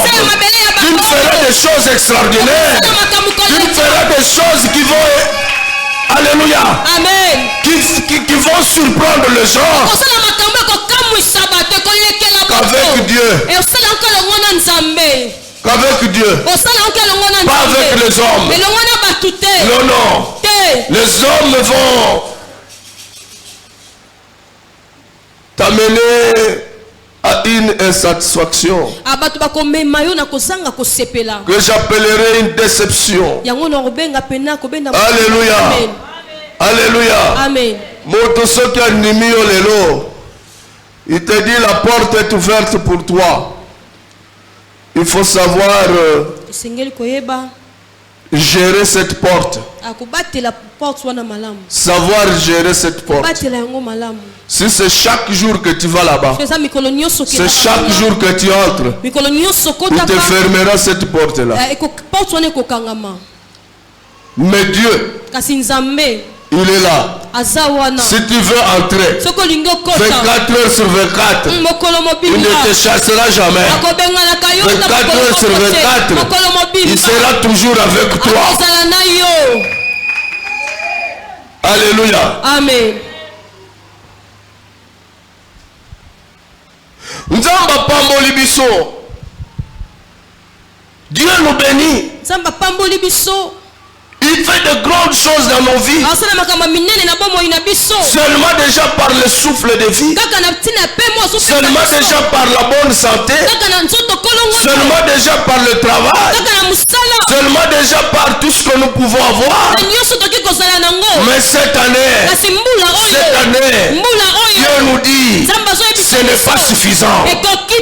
tu me feras des choses extraordinaires. Tu me feras des choses qui vont, alléluia, Amen, qui vont surprendre les gens. Qu'avec Dieu. Qu'avec Dieu, pas avec les hommes. Non, non. Les hommes vont t'amener à une insatisfaction que j'appellerai une déception. Alléluia. Alléluia. Amen. Il te dit la porte est ouverte pour toi. Il faut savoir gérer cette porte. Savoir gérer cette porte. Si c'est chaque jour que tu vas là-bas, c'est chaque jour que tu entres, tu te fermeras cette porte-là. Mais Dieu, il est là. Si tu veux entrer 24 heures sur 24, il ne te chassera jamais. 24 heures sur 24, il sera toujours avec toi. Alléluia. Amen. Nzamba pamboli biso. Dieu nous bénit. Il fait de grandes choses dans nos vies. Seulement déjà par le souffle de vie. Seulement déjà par la bonne santé. Seulement déjà par le travail. Seulement déjà par tout ce que nous pouvons avoir. Mais cette année, Dieu nous dit, ce n'est pas suffisant.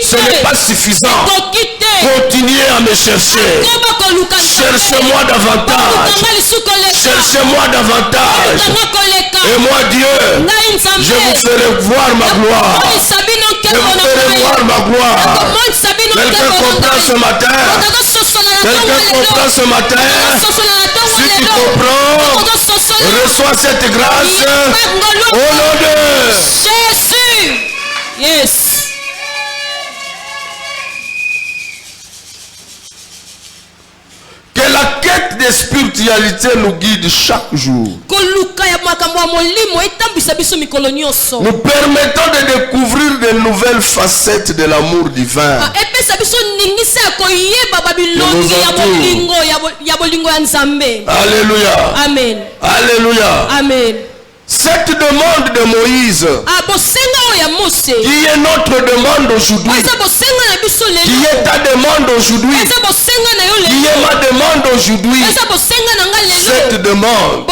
Ce n'est pas suffisant. Continuez à me chercher. Cherchez-moi davantage. Cherchez-moi davantage. Et moi Dieu, je vous ferai voir ma gloire. Je vous ferai voir ma gloire. Quelqu'un comprend ce matin? Quelqu'un comprend ce matin? Si tu comprends, reçois cette grâce au nom de Jésus. Yes. Que la quête de spiritualité nous guide chaque jour. Nous permettons de découvrir de nouvelles facettes de l'amour divin. Alléluia. Amen. Alléluia. Amen. Cette demande de Moïse, qui est notre demande aujourd'hui, qui est ta demande aujourd'hui, qui est ma demande aujourd'hui, cette demande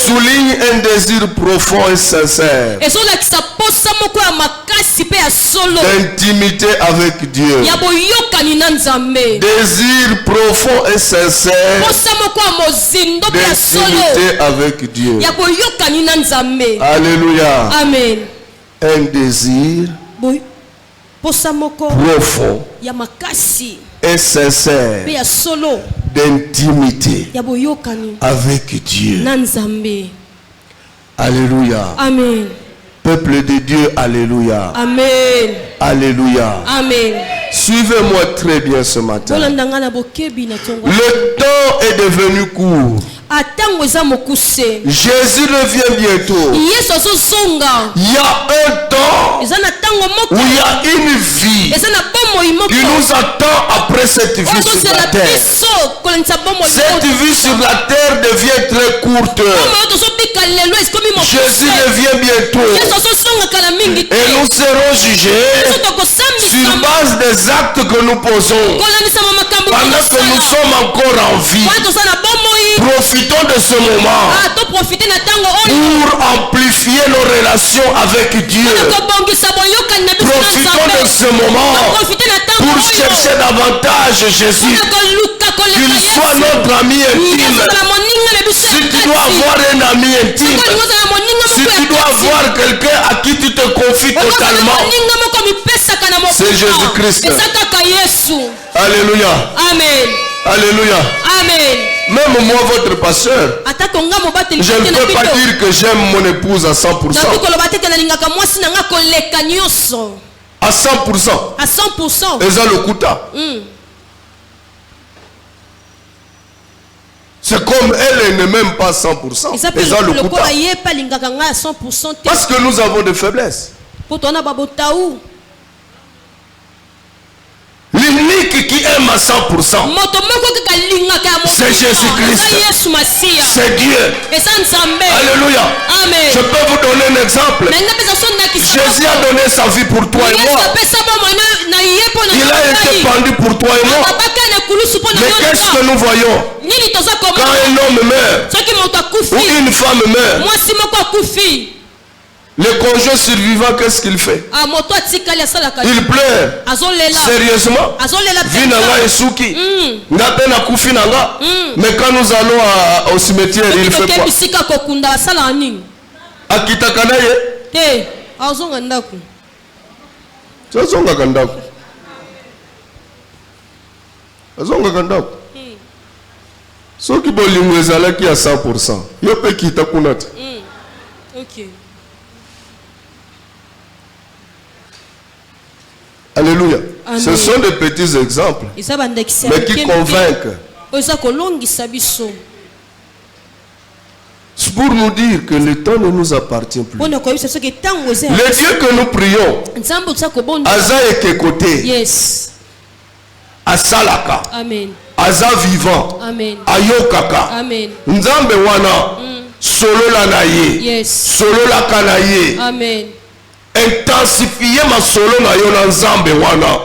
souligne un désir profond et sincère d'intimité avec Dieu. Désir profond et sincère d'intimité avec Dieu. Alléluia. Amen. Un désir profond et sincère d'intimité avec Dieu. Alléluia. Amen. Peuple de Dieu, alléluia. Amen. Alléluia. Amen. Suivez-moi très bien ce matin. Le temps est devenu court. atango eza mokuse Jésus revient bientôt. Yesu azozonga Il y a un temps eza na tango moko où il y a une vie eza na bomoi moko qui nous attend après cette vie sur la terre. biso kolendisa bomoi Cette vie sur la terre devient très courte. bomoi tozobika lelo esikomi Jésus revient bientôt. Yesu azozonga kala mingi te Et nous serons jugés biso sur tokosambisama base des actes que nous posons. kolandisama makambo Pendant que nous sommes encore en vie, wana toza na bomoi profitons de ce moment toprofite na ntango oyo pour amplifier nos relations avec Dieu. kobongisa boyokani na biso na Profitons de nzambe ce moment toprofite na ntango pour oyo chercher davantage Jésus, mpona koluka koleka qu'il soit Yesu notre ami intime. ezala moninga na biso Si tu dois avoir un ami intime, olingi ozala moninga si moko tu dois avoir quelqu'un à qui tu te confies totalement, moninga moko mipesaka na mokili c'est Jésus-Christ. eza kaka Yesu. Alléluia. Amen. Alléluia. Amen. Même moi, votre pasteur, atako nga mobateli je ne peux pas dire que j'aime mon épouse à 100%. nakoki koloba te ke nalingaka mwasi na nga koleka nyonso À 100%. à 100%. Eza lokuta. C'est comme elle ne m'aime pas 100%. eza mpe Eza lokuta. lokola ye mpe alingaka ngai à 100% te Parce que nous avons des faiblesses. mpo tona babotau L'unique qui aime à 100%, moto moko kaka alingaka ya c'est Jésus-Christ. eza yesu masiya C'est Dieu. eza nzambe. Alléluia. Amen. Je peux vous donner un exemple. na nga mpeza so ndakisa Jésus a donné sa vie pour toi et yesu moi. apesa bomoi na ye mpo na Il a été pendu pour toi et moi. babaka na ekulusu mpo na Mais qu'est-ce que yo nous voyons nini toza quand komona un homme meurt soki moto ou akufi une femme meurt? mwasi moko akufi Le conjoint survivant, qu'est-ce qu'il fait? moto atikali asalaka Il pleure. azolela Sérieusement? azolela Vie nanga esuki. Mm. Nga pe na kufi nanga. Mais quand nous allons au cimetière, il fait quoi? bisika kokunda asalaka nini Akitaka na ye? te azonga ndako Azongaka ndako. Azongaka ndako. Soki bolingo ezalaki à 100%, yo pe kita kuna te. ok Alléluia. Amen. Ce sont des petits exemples, eza bandakisi ya mais qui mike convainquent. oyo eza kolongisa biso C'est pour nous dire que le temps ne nous appartient plus. mpona koyebisa soki ntango eza ya Le Dieu que nous prions, nzambe toza kobonda Aza Ekekote, yes Asalaka, amen Aza vivant, amen Ayokaka, amen Nzambe wana, Solola na ye, yes Solola kana ye, amen intensifier ma solo na yo na Nzambe wana.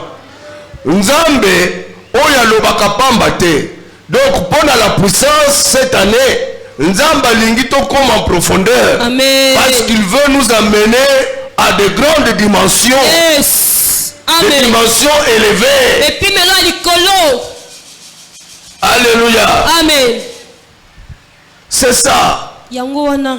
Nzambe, oyo alobaka pamba te. Donc, pendant la puissance cette année, Nzambe alingi tokoma en profondeur. amen Parce qu'il veut nous amener à de grandes dimensions. yes Des amen dimensions élevées. epimelo ya likolo Alléluia. amen C'est ça. yango wana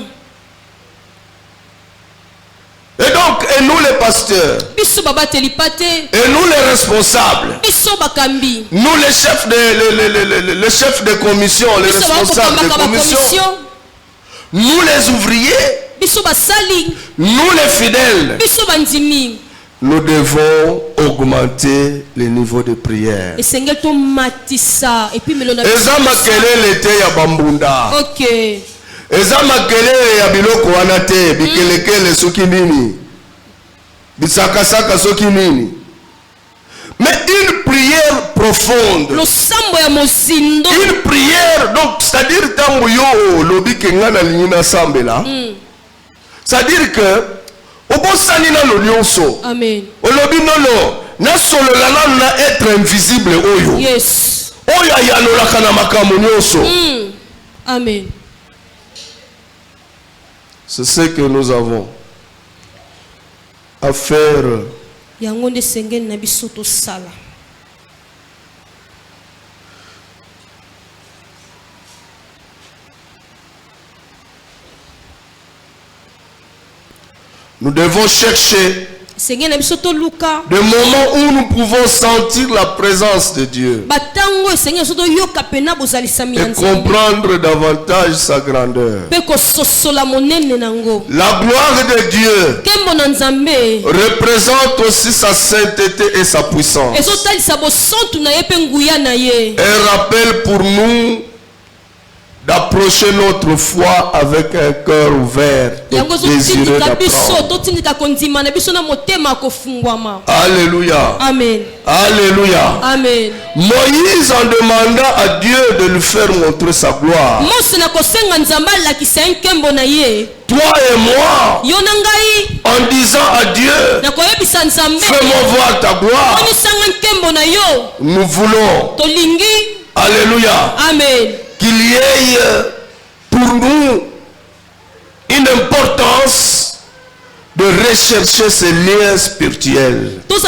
Et donc, et nous les pasteurs, biso babateli pa te et nous les responsables, biso bakambi nous les chefs les chefs de commission, les biso responsables de bakokambaka commission, bakomission nous les ouvriers, biso basali nous les fidèles, biso bandimi nous devons augmenter le niveau de prière. esengeli tomatisa epimelo na Eza makelele te ya bambunda. ok Eza makelele ya biloko wana te, bikelekele soki nini, bisakasaka soki nini. Mais une prière profonde, losambo ya mozindo une prière, donc c'est-à-dire tango yo lobi kenga na lingi na sambela, c'est-à-dire que obosani na lo nyonso, amen olobi nono na solola nanu na être invisible oyo, yes oyo ayanolaka na makambo nyonso. amen C'est ce que nous avons à faire. yango nde esengeli na biso tosala Nous devons chercher esengeli na biso toluka des moments où nous pouvons sentir la présence de Dieu batango esengeli biso toyoka pena bozalisami ya et nzambe comprendre davantage sa grandeur. mpe kososola monene nango La gloire de Dieu nkembo na nzambe représente aussi sa sainteté et sa puissance. ezotalisa bosantu na ye mpe nguya na ye Un rappel pour nous d'approcher notre foi avec un cœur ouvert et désireux d'apprendre. Alléluia. Amen. Alléluia. Amen. Moïse en demanda à Dieu de lui faire montrer sa gloire. Toi et moi, en disant à Dieu, fais-moi voir ta gloire. Nous voulons, alléluia, amen, qu'il y ait pour nous une importance de rechercher ces liens spirituels. Même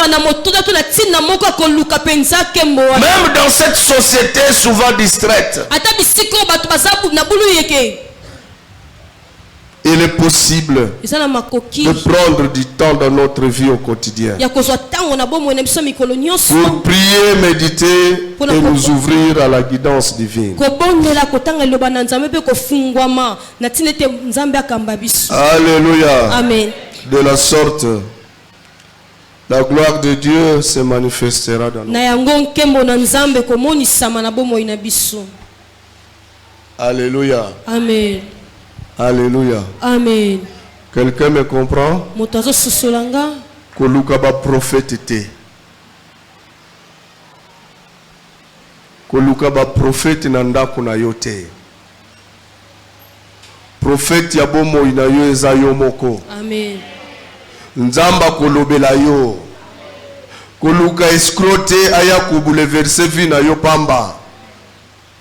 dans cette société souvent distraite, il est possible de prendre du temps dans notre vie au quotidien pour prier, méditer et nous ouvrir à la guidance divine. Alléluia. Amen. De la sorte, la gloire de Dieu se manifestera dans nous. Alléluia. Amen. Alléluia. Amen. Quelqu'un me comprend? Koluka ba prophète te. Koluka ba prophète nanda kuna yote. Prophète ya bomo ina yo eza yo moko. Amen. Nzamba kolobela yo. Koluka escrote aya kubouleverser vie na yo pamba.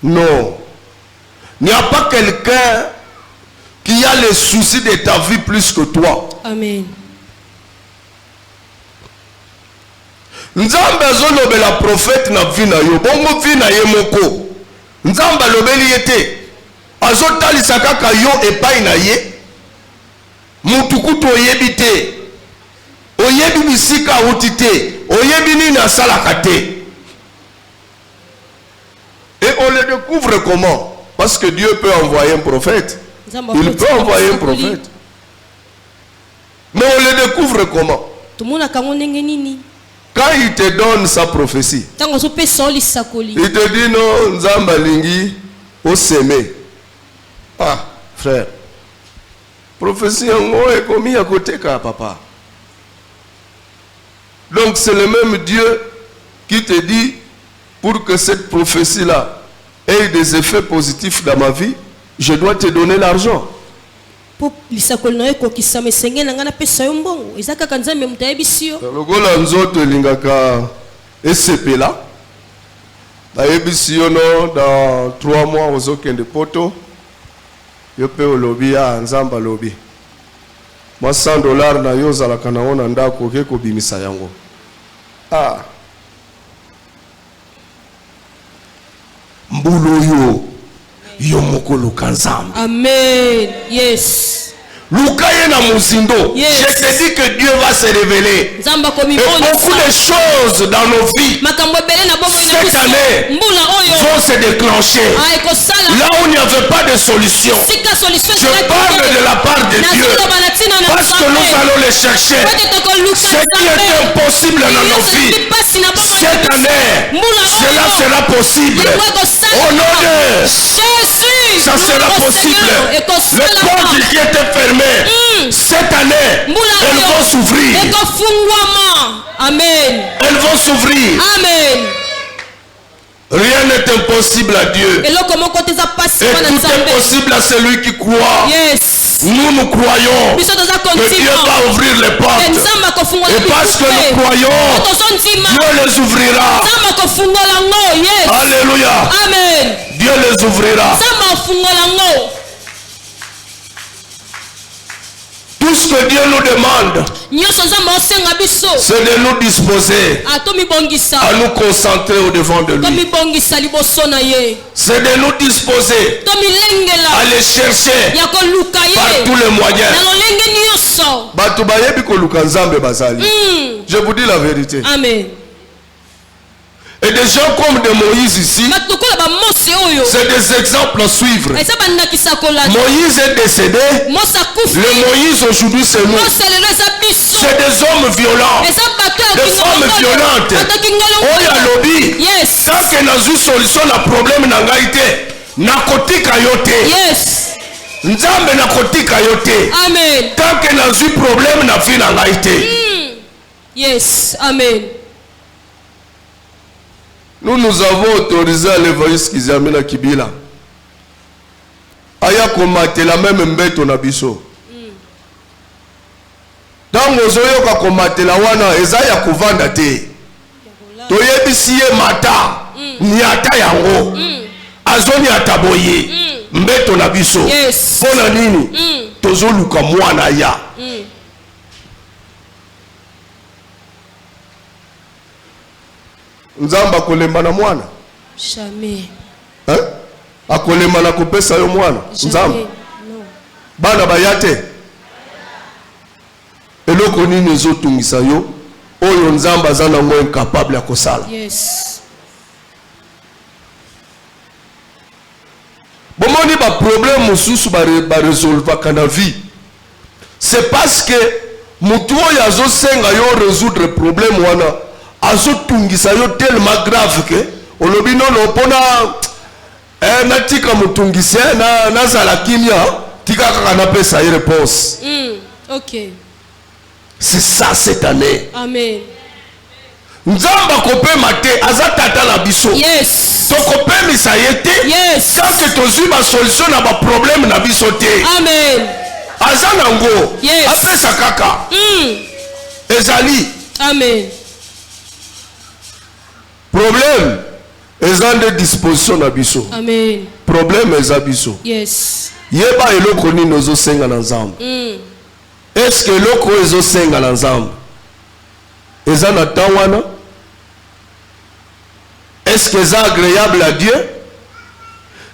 Non. Il n'y a pas quelqu'un qui a les soucis de ta vie plus que toi. Amen. Nzamba zolobela prophète na vie na yo. Bongo vie na ye moko. Nzamba lobeli yete. Azotalisa kaka yo epai na ye. Mutukutu oyebi te. Oyebi bisika outi te. Oyebi nini asalaka te. Et on le découvre comment? Parce que Dieu peut envoyer un prophète. Il peut envoyer un prophète. Mais on le découvre comment? Quand il te donne sa prophétie, il te dit non, Nzamba lingi au semé. Ah, frère. Prophétie en est commis à côté ka papa. Donc c'est le même Dieu qui te dit pour que cette prophétie-là ait des effets positifs dans ma vie, je dois te donner l'argent. Logola nzoto lingaka esepela. Dans 3 mois aux okende poto. Yope olobi ya nzamba lobi. Moi $100 na yo zalaka na ona ndako ke ko bimisa yango. Ah. Mbulu yo. Yo mokolo kanzamba. Amen. Yes. Lukaye na muzindo. Yes. Je te dis que Dieu va se révéler. Et beaucoup de choses dans nos vies cette année vont se déclencher. Là où il n'y avait pas de solution, je parle de la part de Dieu. Parce que nous allons les chercher. Ce qui est impossible dans nos vies, cette année, cela sera possible. Au nom de Jésus, ça sera possible. Les portes qui étaient fermées, cette année, elles vont s'ouvrir. Amen. Elles vont s'ouvrir. Amen. Rien n'est impossible à Dieu. Et tout est possible à celui qui croit. Yes. Nous croyons que Dieu va ouvrir les portes. Et parce que nous croyons, Dieu les ouvrira. Alléluia. Amen. Dieu les ouvrira. Tout ce que Dieu nous demande, c'est de nous disposer à nous concentrer au devant de lui. C'est de nous disposer à les chercher par tous les moyens. Je vous dis la vérité. Amen. Et des gens comme de Moïse ici, c'est des exemples à suivre. Moïse est décédé. Le Moïse aujourd'hui c'est nous. C'est des hommes violents, des femmes violentes. Oh ya lobby. Tant que dans une solution, le problème n'a pas été. nakotika yo te. Yes. Nzambe nakotika yo te. Amen. Tant que nazwi problème na vie na ngai te. Yes. Amen. Nous avons autorisé à l'évangile Kizami na Kibila. Aya komatela même mbeto na biso. Tango zoyoka komatela wana eza ya kovanda te. Toyebisi ye mata ni ata yango. Azoni ataboye mbeto na biso. Yes. Pona nini? Tozoluka mwana ya. Nzamba kolemba na mwana? Jamais. Hein? Akolemba na kopesa yo mwana? Nzamba? Non. Bana bayate? Eloko nini ezotungisa yo? Oyo Nzamba zana ngo incapable ya kosala. Yes. Bomoni ba problème mususu ba résolve kana vie. C'est parce que mutu oyo azosenga yo résoudre problème wana azotungisa yo tellement grave que olobi nono pona natika mutungise na zala kimia tika kaka na pesa y réponse. OK. C'est ça cette année. Amen. Nzamba kopema te azatata na biso. Yes. Tokopemisa ye te. Yes. Tant que tozwi ba solution na ba problème na biso te. Amen. Azanango. Yes. Apesa kaka. Ezali. Amen. Problème eza de disposition na biso. Amen. Problème eza biso. Yes. Yeba eloko nini ozosenga na Nzambe. Est-ce que eloko ezosenga na Nzambe eza na temps wana? Est-ce que c'est agréable à Dieu?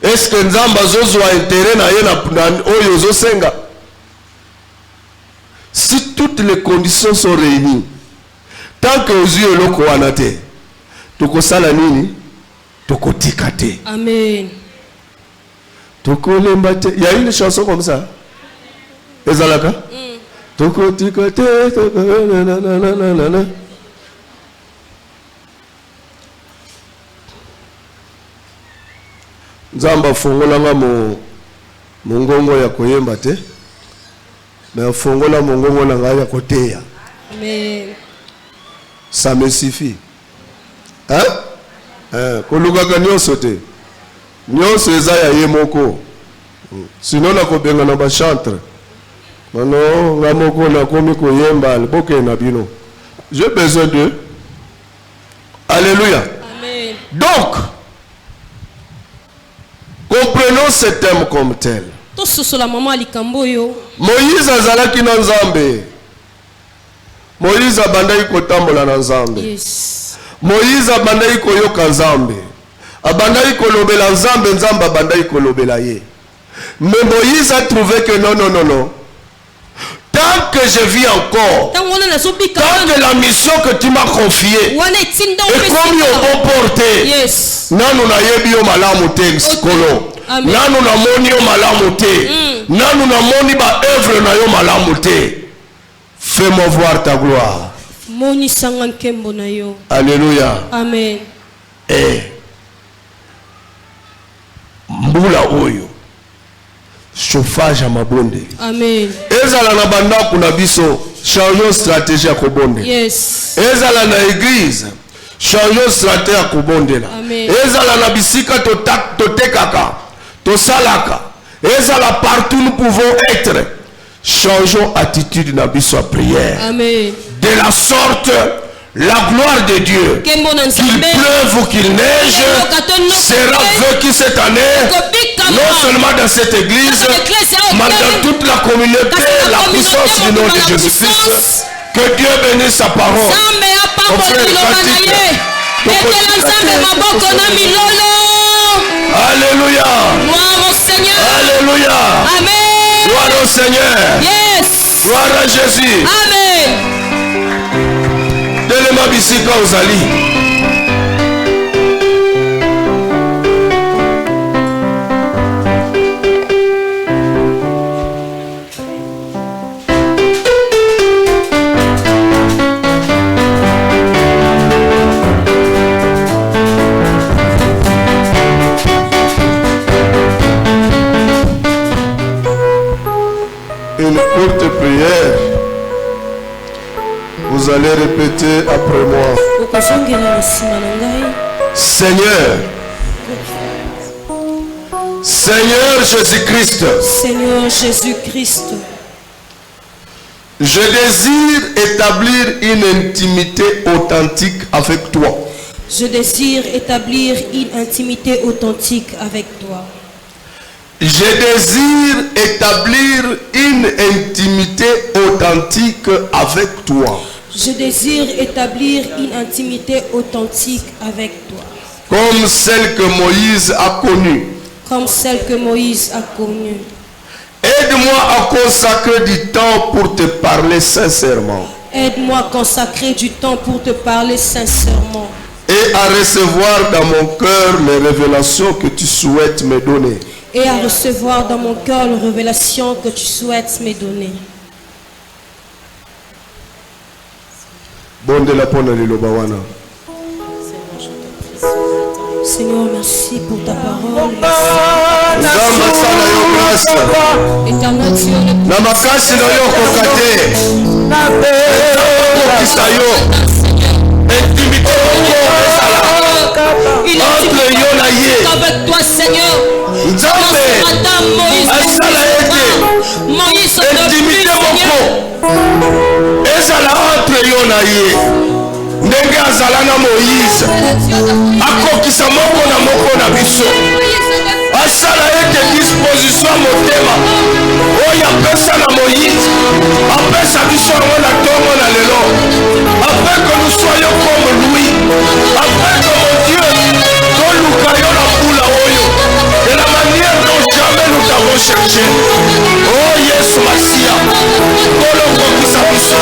Est-ce que Nzamba zozwa intérêt na ye na oyo zosenga? Si toutes les conditions sont réunies, tant que ozwi eloko wana te, tokosala nini? Tokotika te. Amen. Tokolemba te. Il y a une chanson comme ça. Ezalaka? Tokotika te. Nzamba fongolanga mongongo ya koyemba te, mais fongola mongongo na ngai ya koteya. Amen. Ça me suffit. Hein? Kolukaka nyonso te. Nyonso eza ya ye moko. Sinon nakobenga na bachantre. Mano nga moko nakomi koyemba boke na bino. J'ai besoin d'eux. Alléluia. Amen. Donc, comprenons ce thème comme tel. Tososola mama likambo yo. Moïse azalaki na Nzambe. Moïse abandaki kotambola na Nzambe. Yes. Moïse abandaki koyoka Nzambe. Abandaki kolobela Nzambe, Nzambe abandaki kolobela ye. Mais Moïse a trouvé que non. Tant que je vis encore, tant que la mission que tu m'as confiée est commis au bon porté, yes. nanu na yebi yo malamu te skolo. Nanu na moni yo malamu te. Nanu na moni ba œuvre na yo malamu te. Fais-moi voir ta gloire. Moni sangan kembo na yo. Alléluia. Amen. Mbula oyo chauffage à mabonde. Amen. Ezala na bandaku na biso, changeons stratégie ya kobonde. Yes. Ezala na église, changeons stratégie ya kobondela. Amen. Ezala na bisika totekaka, tosalaka. Ezala partout nous pouvons être. Changeons attitude na biso à prière. Amen. De la sorte, la gloire de Dieu, qu'il pleuve ou qu'il neige, sera vécue cette année, non seulement dans cette église, mais dans toute la communauté, la puissance du nom de Jésus-Christ. Que Dieu bénisse sa parole. Alléluia. Alléluia. Amen. Gloire au Seigneur. Yes. Gloire à Jésus. Amen. Telema bisika ozali. une courte prière. Vous allez répéter après moi. Seigneur, Seigneur Jésus-Christ, Seigneur Jésus-Christ, je désire établir une intimité authentique avec toi. je désire établir une intimité authentique avec toi. Je désire établir une intimité authentique avec toi. Je désire établir une intimité authentique avec toi. Comme celle que Moïse a connue. Comme celle que Moïse a connue. Aide-moi à consacrer du temps pour te parler sincèrement. Aide-moi à consacrer du temps pour te parler sincèrement. Et à recevoir dans mon cœur les révélations que tu souhaites me donner. Et à recevoir dans mon cœur les révélations que tu souhaites me donner. Bonde la pona liloba wana. Seigneur, merci pour ta parole. Nzamba sana yo grâce. Éternel Dieu, Na makasi na yo kokate. Kokisa yo. Intimité entre yo na ye. avec toi, Seigneur. Nzambe Madame Moïse, asala ete Moïse, intimité moko ezala entre yo na ye. Ndenge azala na Moïse akokisa moko na biso. Asala ete disposition motema oyo apesa na Moïse apesa biso yango na ntongo na lelo, afin que nous soyons comme lui, afin que mon Dieu toluka yo na mbula oyo de la manière dont jamais nous t'avons cherché. Oh Yesu Masia, kolokokisa biso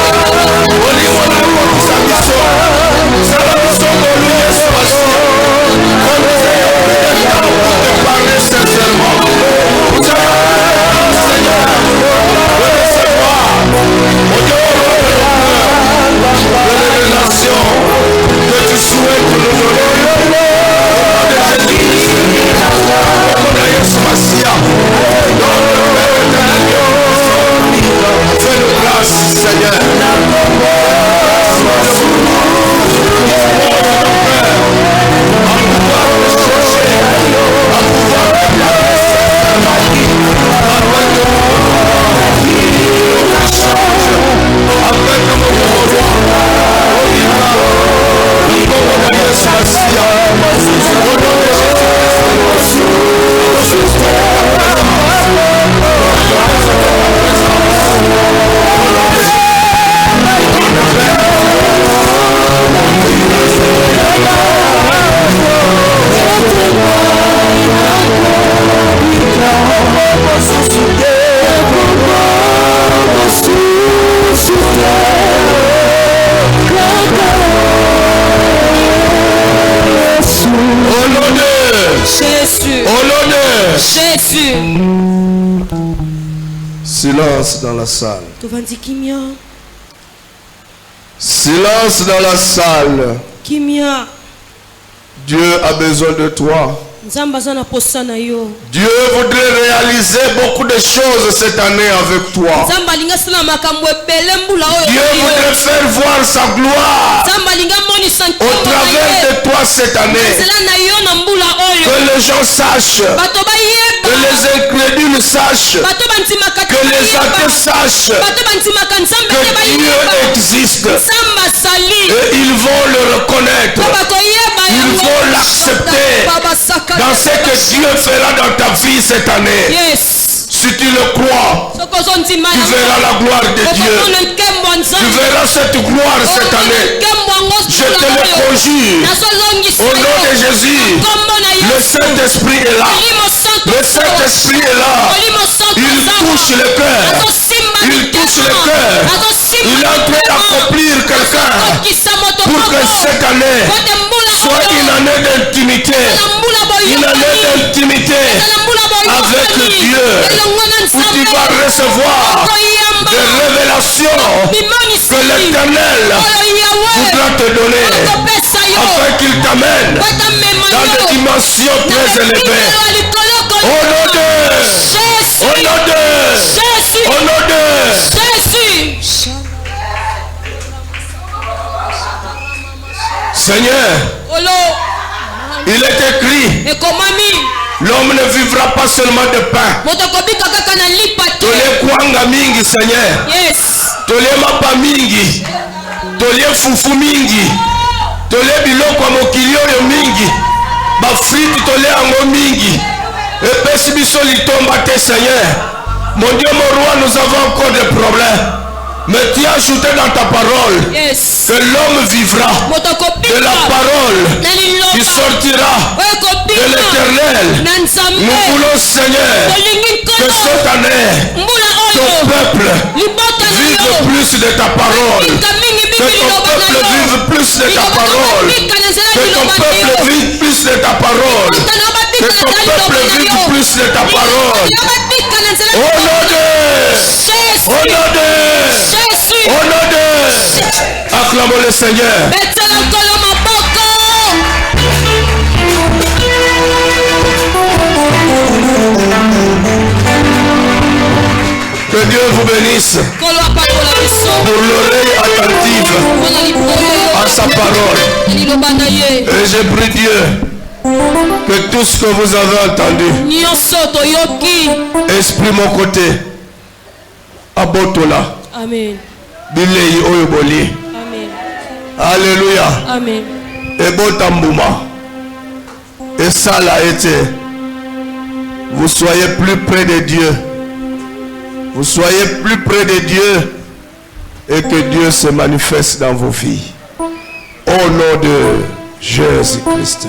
olingo na kokisa biso sala biso ngolu Yesu Masia. Parler sincèrement. Vous avez Seigneur de recevoir au dehors de révélations que tu souhaites nous donner. Fais-nous grâce, Seigneur. Jésus. Silence dans la salle. Tuvandi kimya. Silence dans la salle. Kimya. Dieu a besoin de toi. Nzamba zana posana yo. Dieu voudrait réaliser beaucoup de choses cette année avec toi. Nzamba linga sana makambo ebele mbula oyo. Dieu voudrait faire voir sa gloire Nzamba linga moni santo. au travers de toi cette année. Zela na yo na mbula oyo. Que les gens sachent, Bato ba yeba. que les incrédules sachent, Bato bantima kati. que les athées sachent Bato bantima kanzamba que ba Dieu yeba. existe. Nzamba sali. Et ils vont le reconnaître. Bato yeba. Ils vont l'accepter dans ce que Dieu fera dans ta vie cette année. Yes. Si tu le crois, tu verras la gloire de Dieu. Tu verras cette gloire cette année. Je te le conjure. Au nom de Jésus, le Saint-Esprit est là. Le Saint-Esprit est là. Il touche le cœur. Il touche le cœur. Il est en train d'accomplir quelqu'un pour que cette année soit une année d'intimité. Une année d'intimité avec Dieu. Où tu vas recevoir des révélations que l'Éternel voudra te donner afin qu'il t'amène dans des dimensions très élevées. Au nom de Jésus. Seigneur, il est écrit, l'homme ne vivra pas seulement de pain. Tolie kwanga mingi, Seigneur. Tolie mapa mingi. Tolie fufu mingi. Tolie biloko ya mokili oyo mingi. Ba friti tolie yango mingi. Epesi biso litomba te, Seigneur. Mon Dieu, mon roi, nous avons encore des problèmes. Mais tu as ajouté dans ta parole que l'homme vivra de la parole qui sortira de l'Éternel. Nous voulons, Seigneur, que cette année, ton peuple vive plus de ta parole. Que ton peuple vive plus de ta parole. Que ton peuple vive plus de ta parole. Que ton peuple vive plus de ta parole. Au nom de acclamons le Seigneur. Que Dieu vous bénisse pour l'oreille attentive à sa parole. Et je prie Dieu que tout ce que vous avez entendu, esprit mon côté, abotola. Amen. Bilei oyoboli. Amen. Alléluia. Amen. Ebotambuma. Et ça l'a été. Vous soyez plus près de Dieu. Vous soyez plus près de Dieu. Et que Dieu se manifeste dans vos vies. Au nom de Jésus-Christ.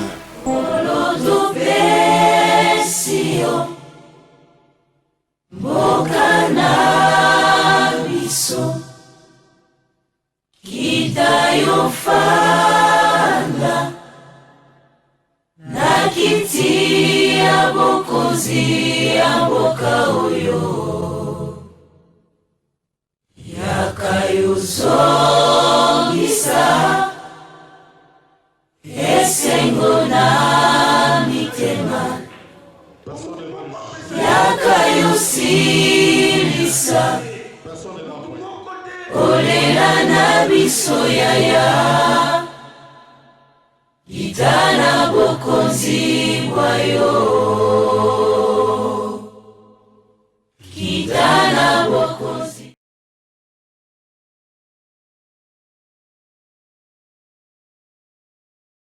Kitayofanga na kiti ya bokozi ya mboka oyo yakayozongisa esengo na mitema yakayosilisa kolela na biso yaya itana bokonzi bwayo.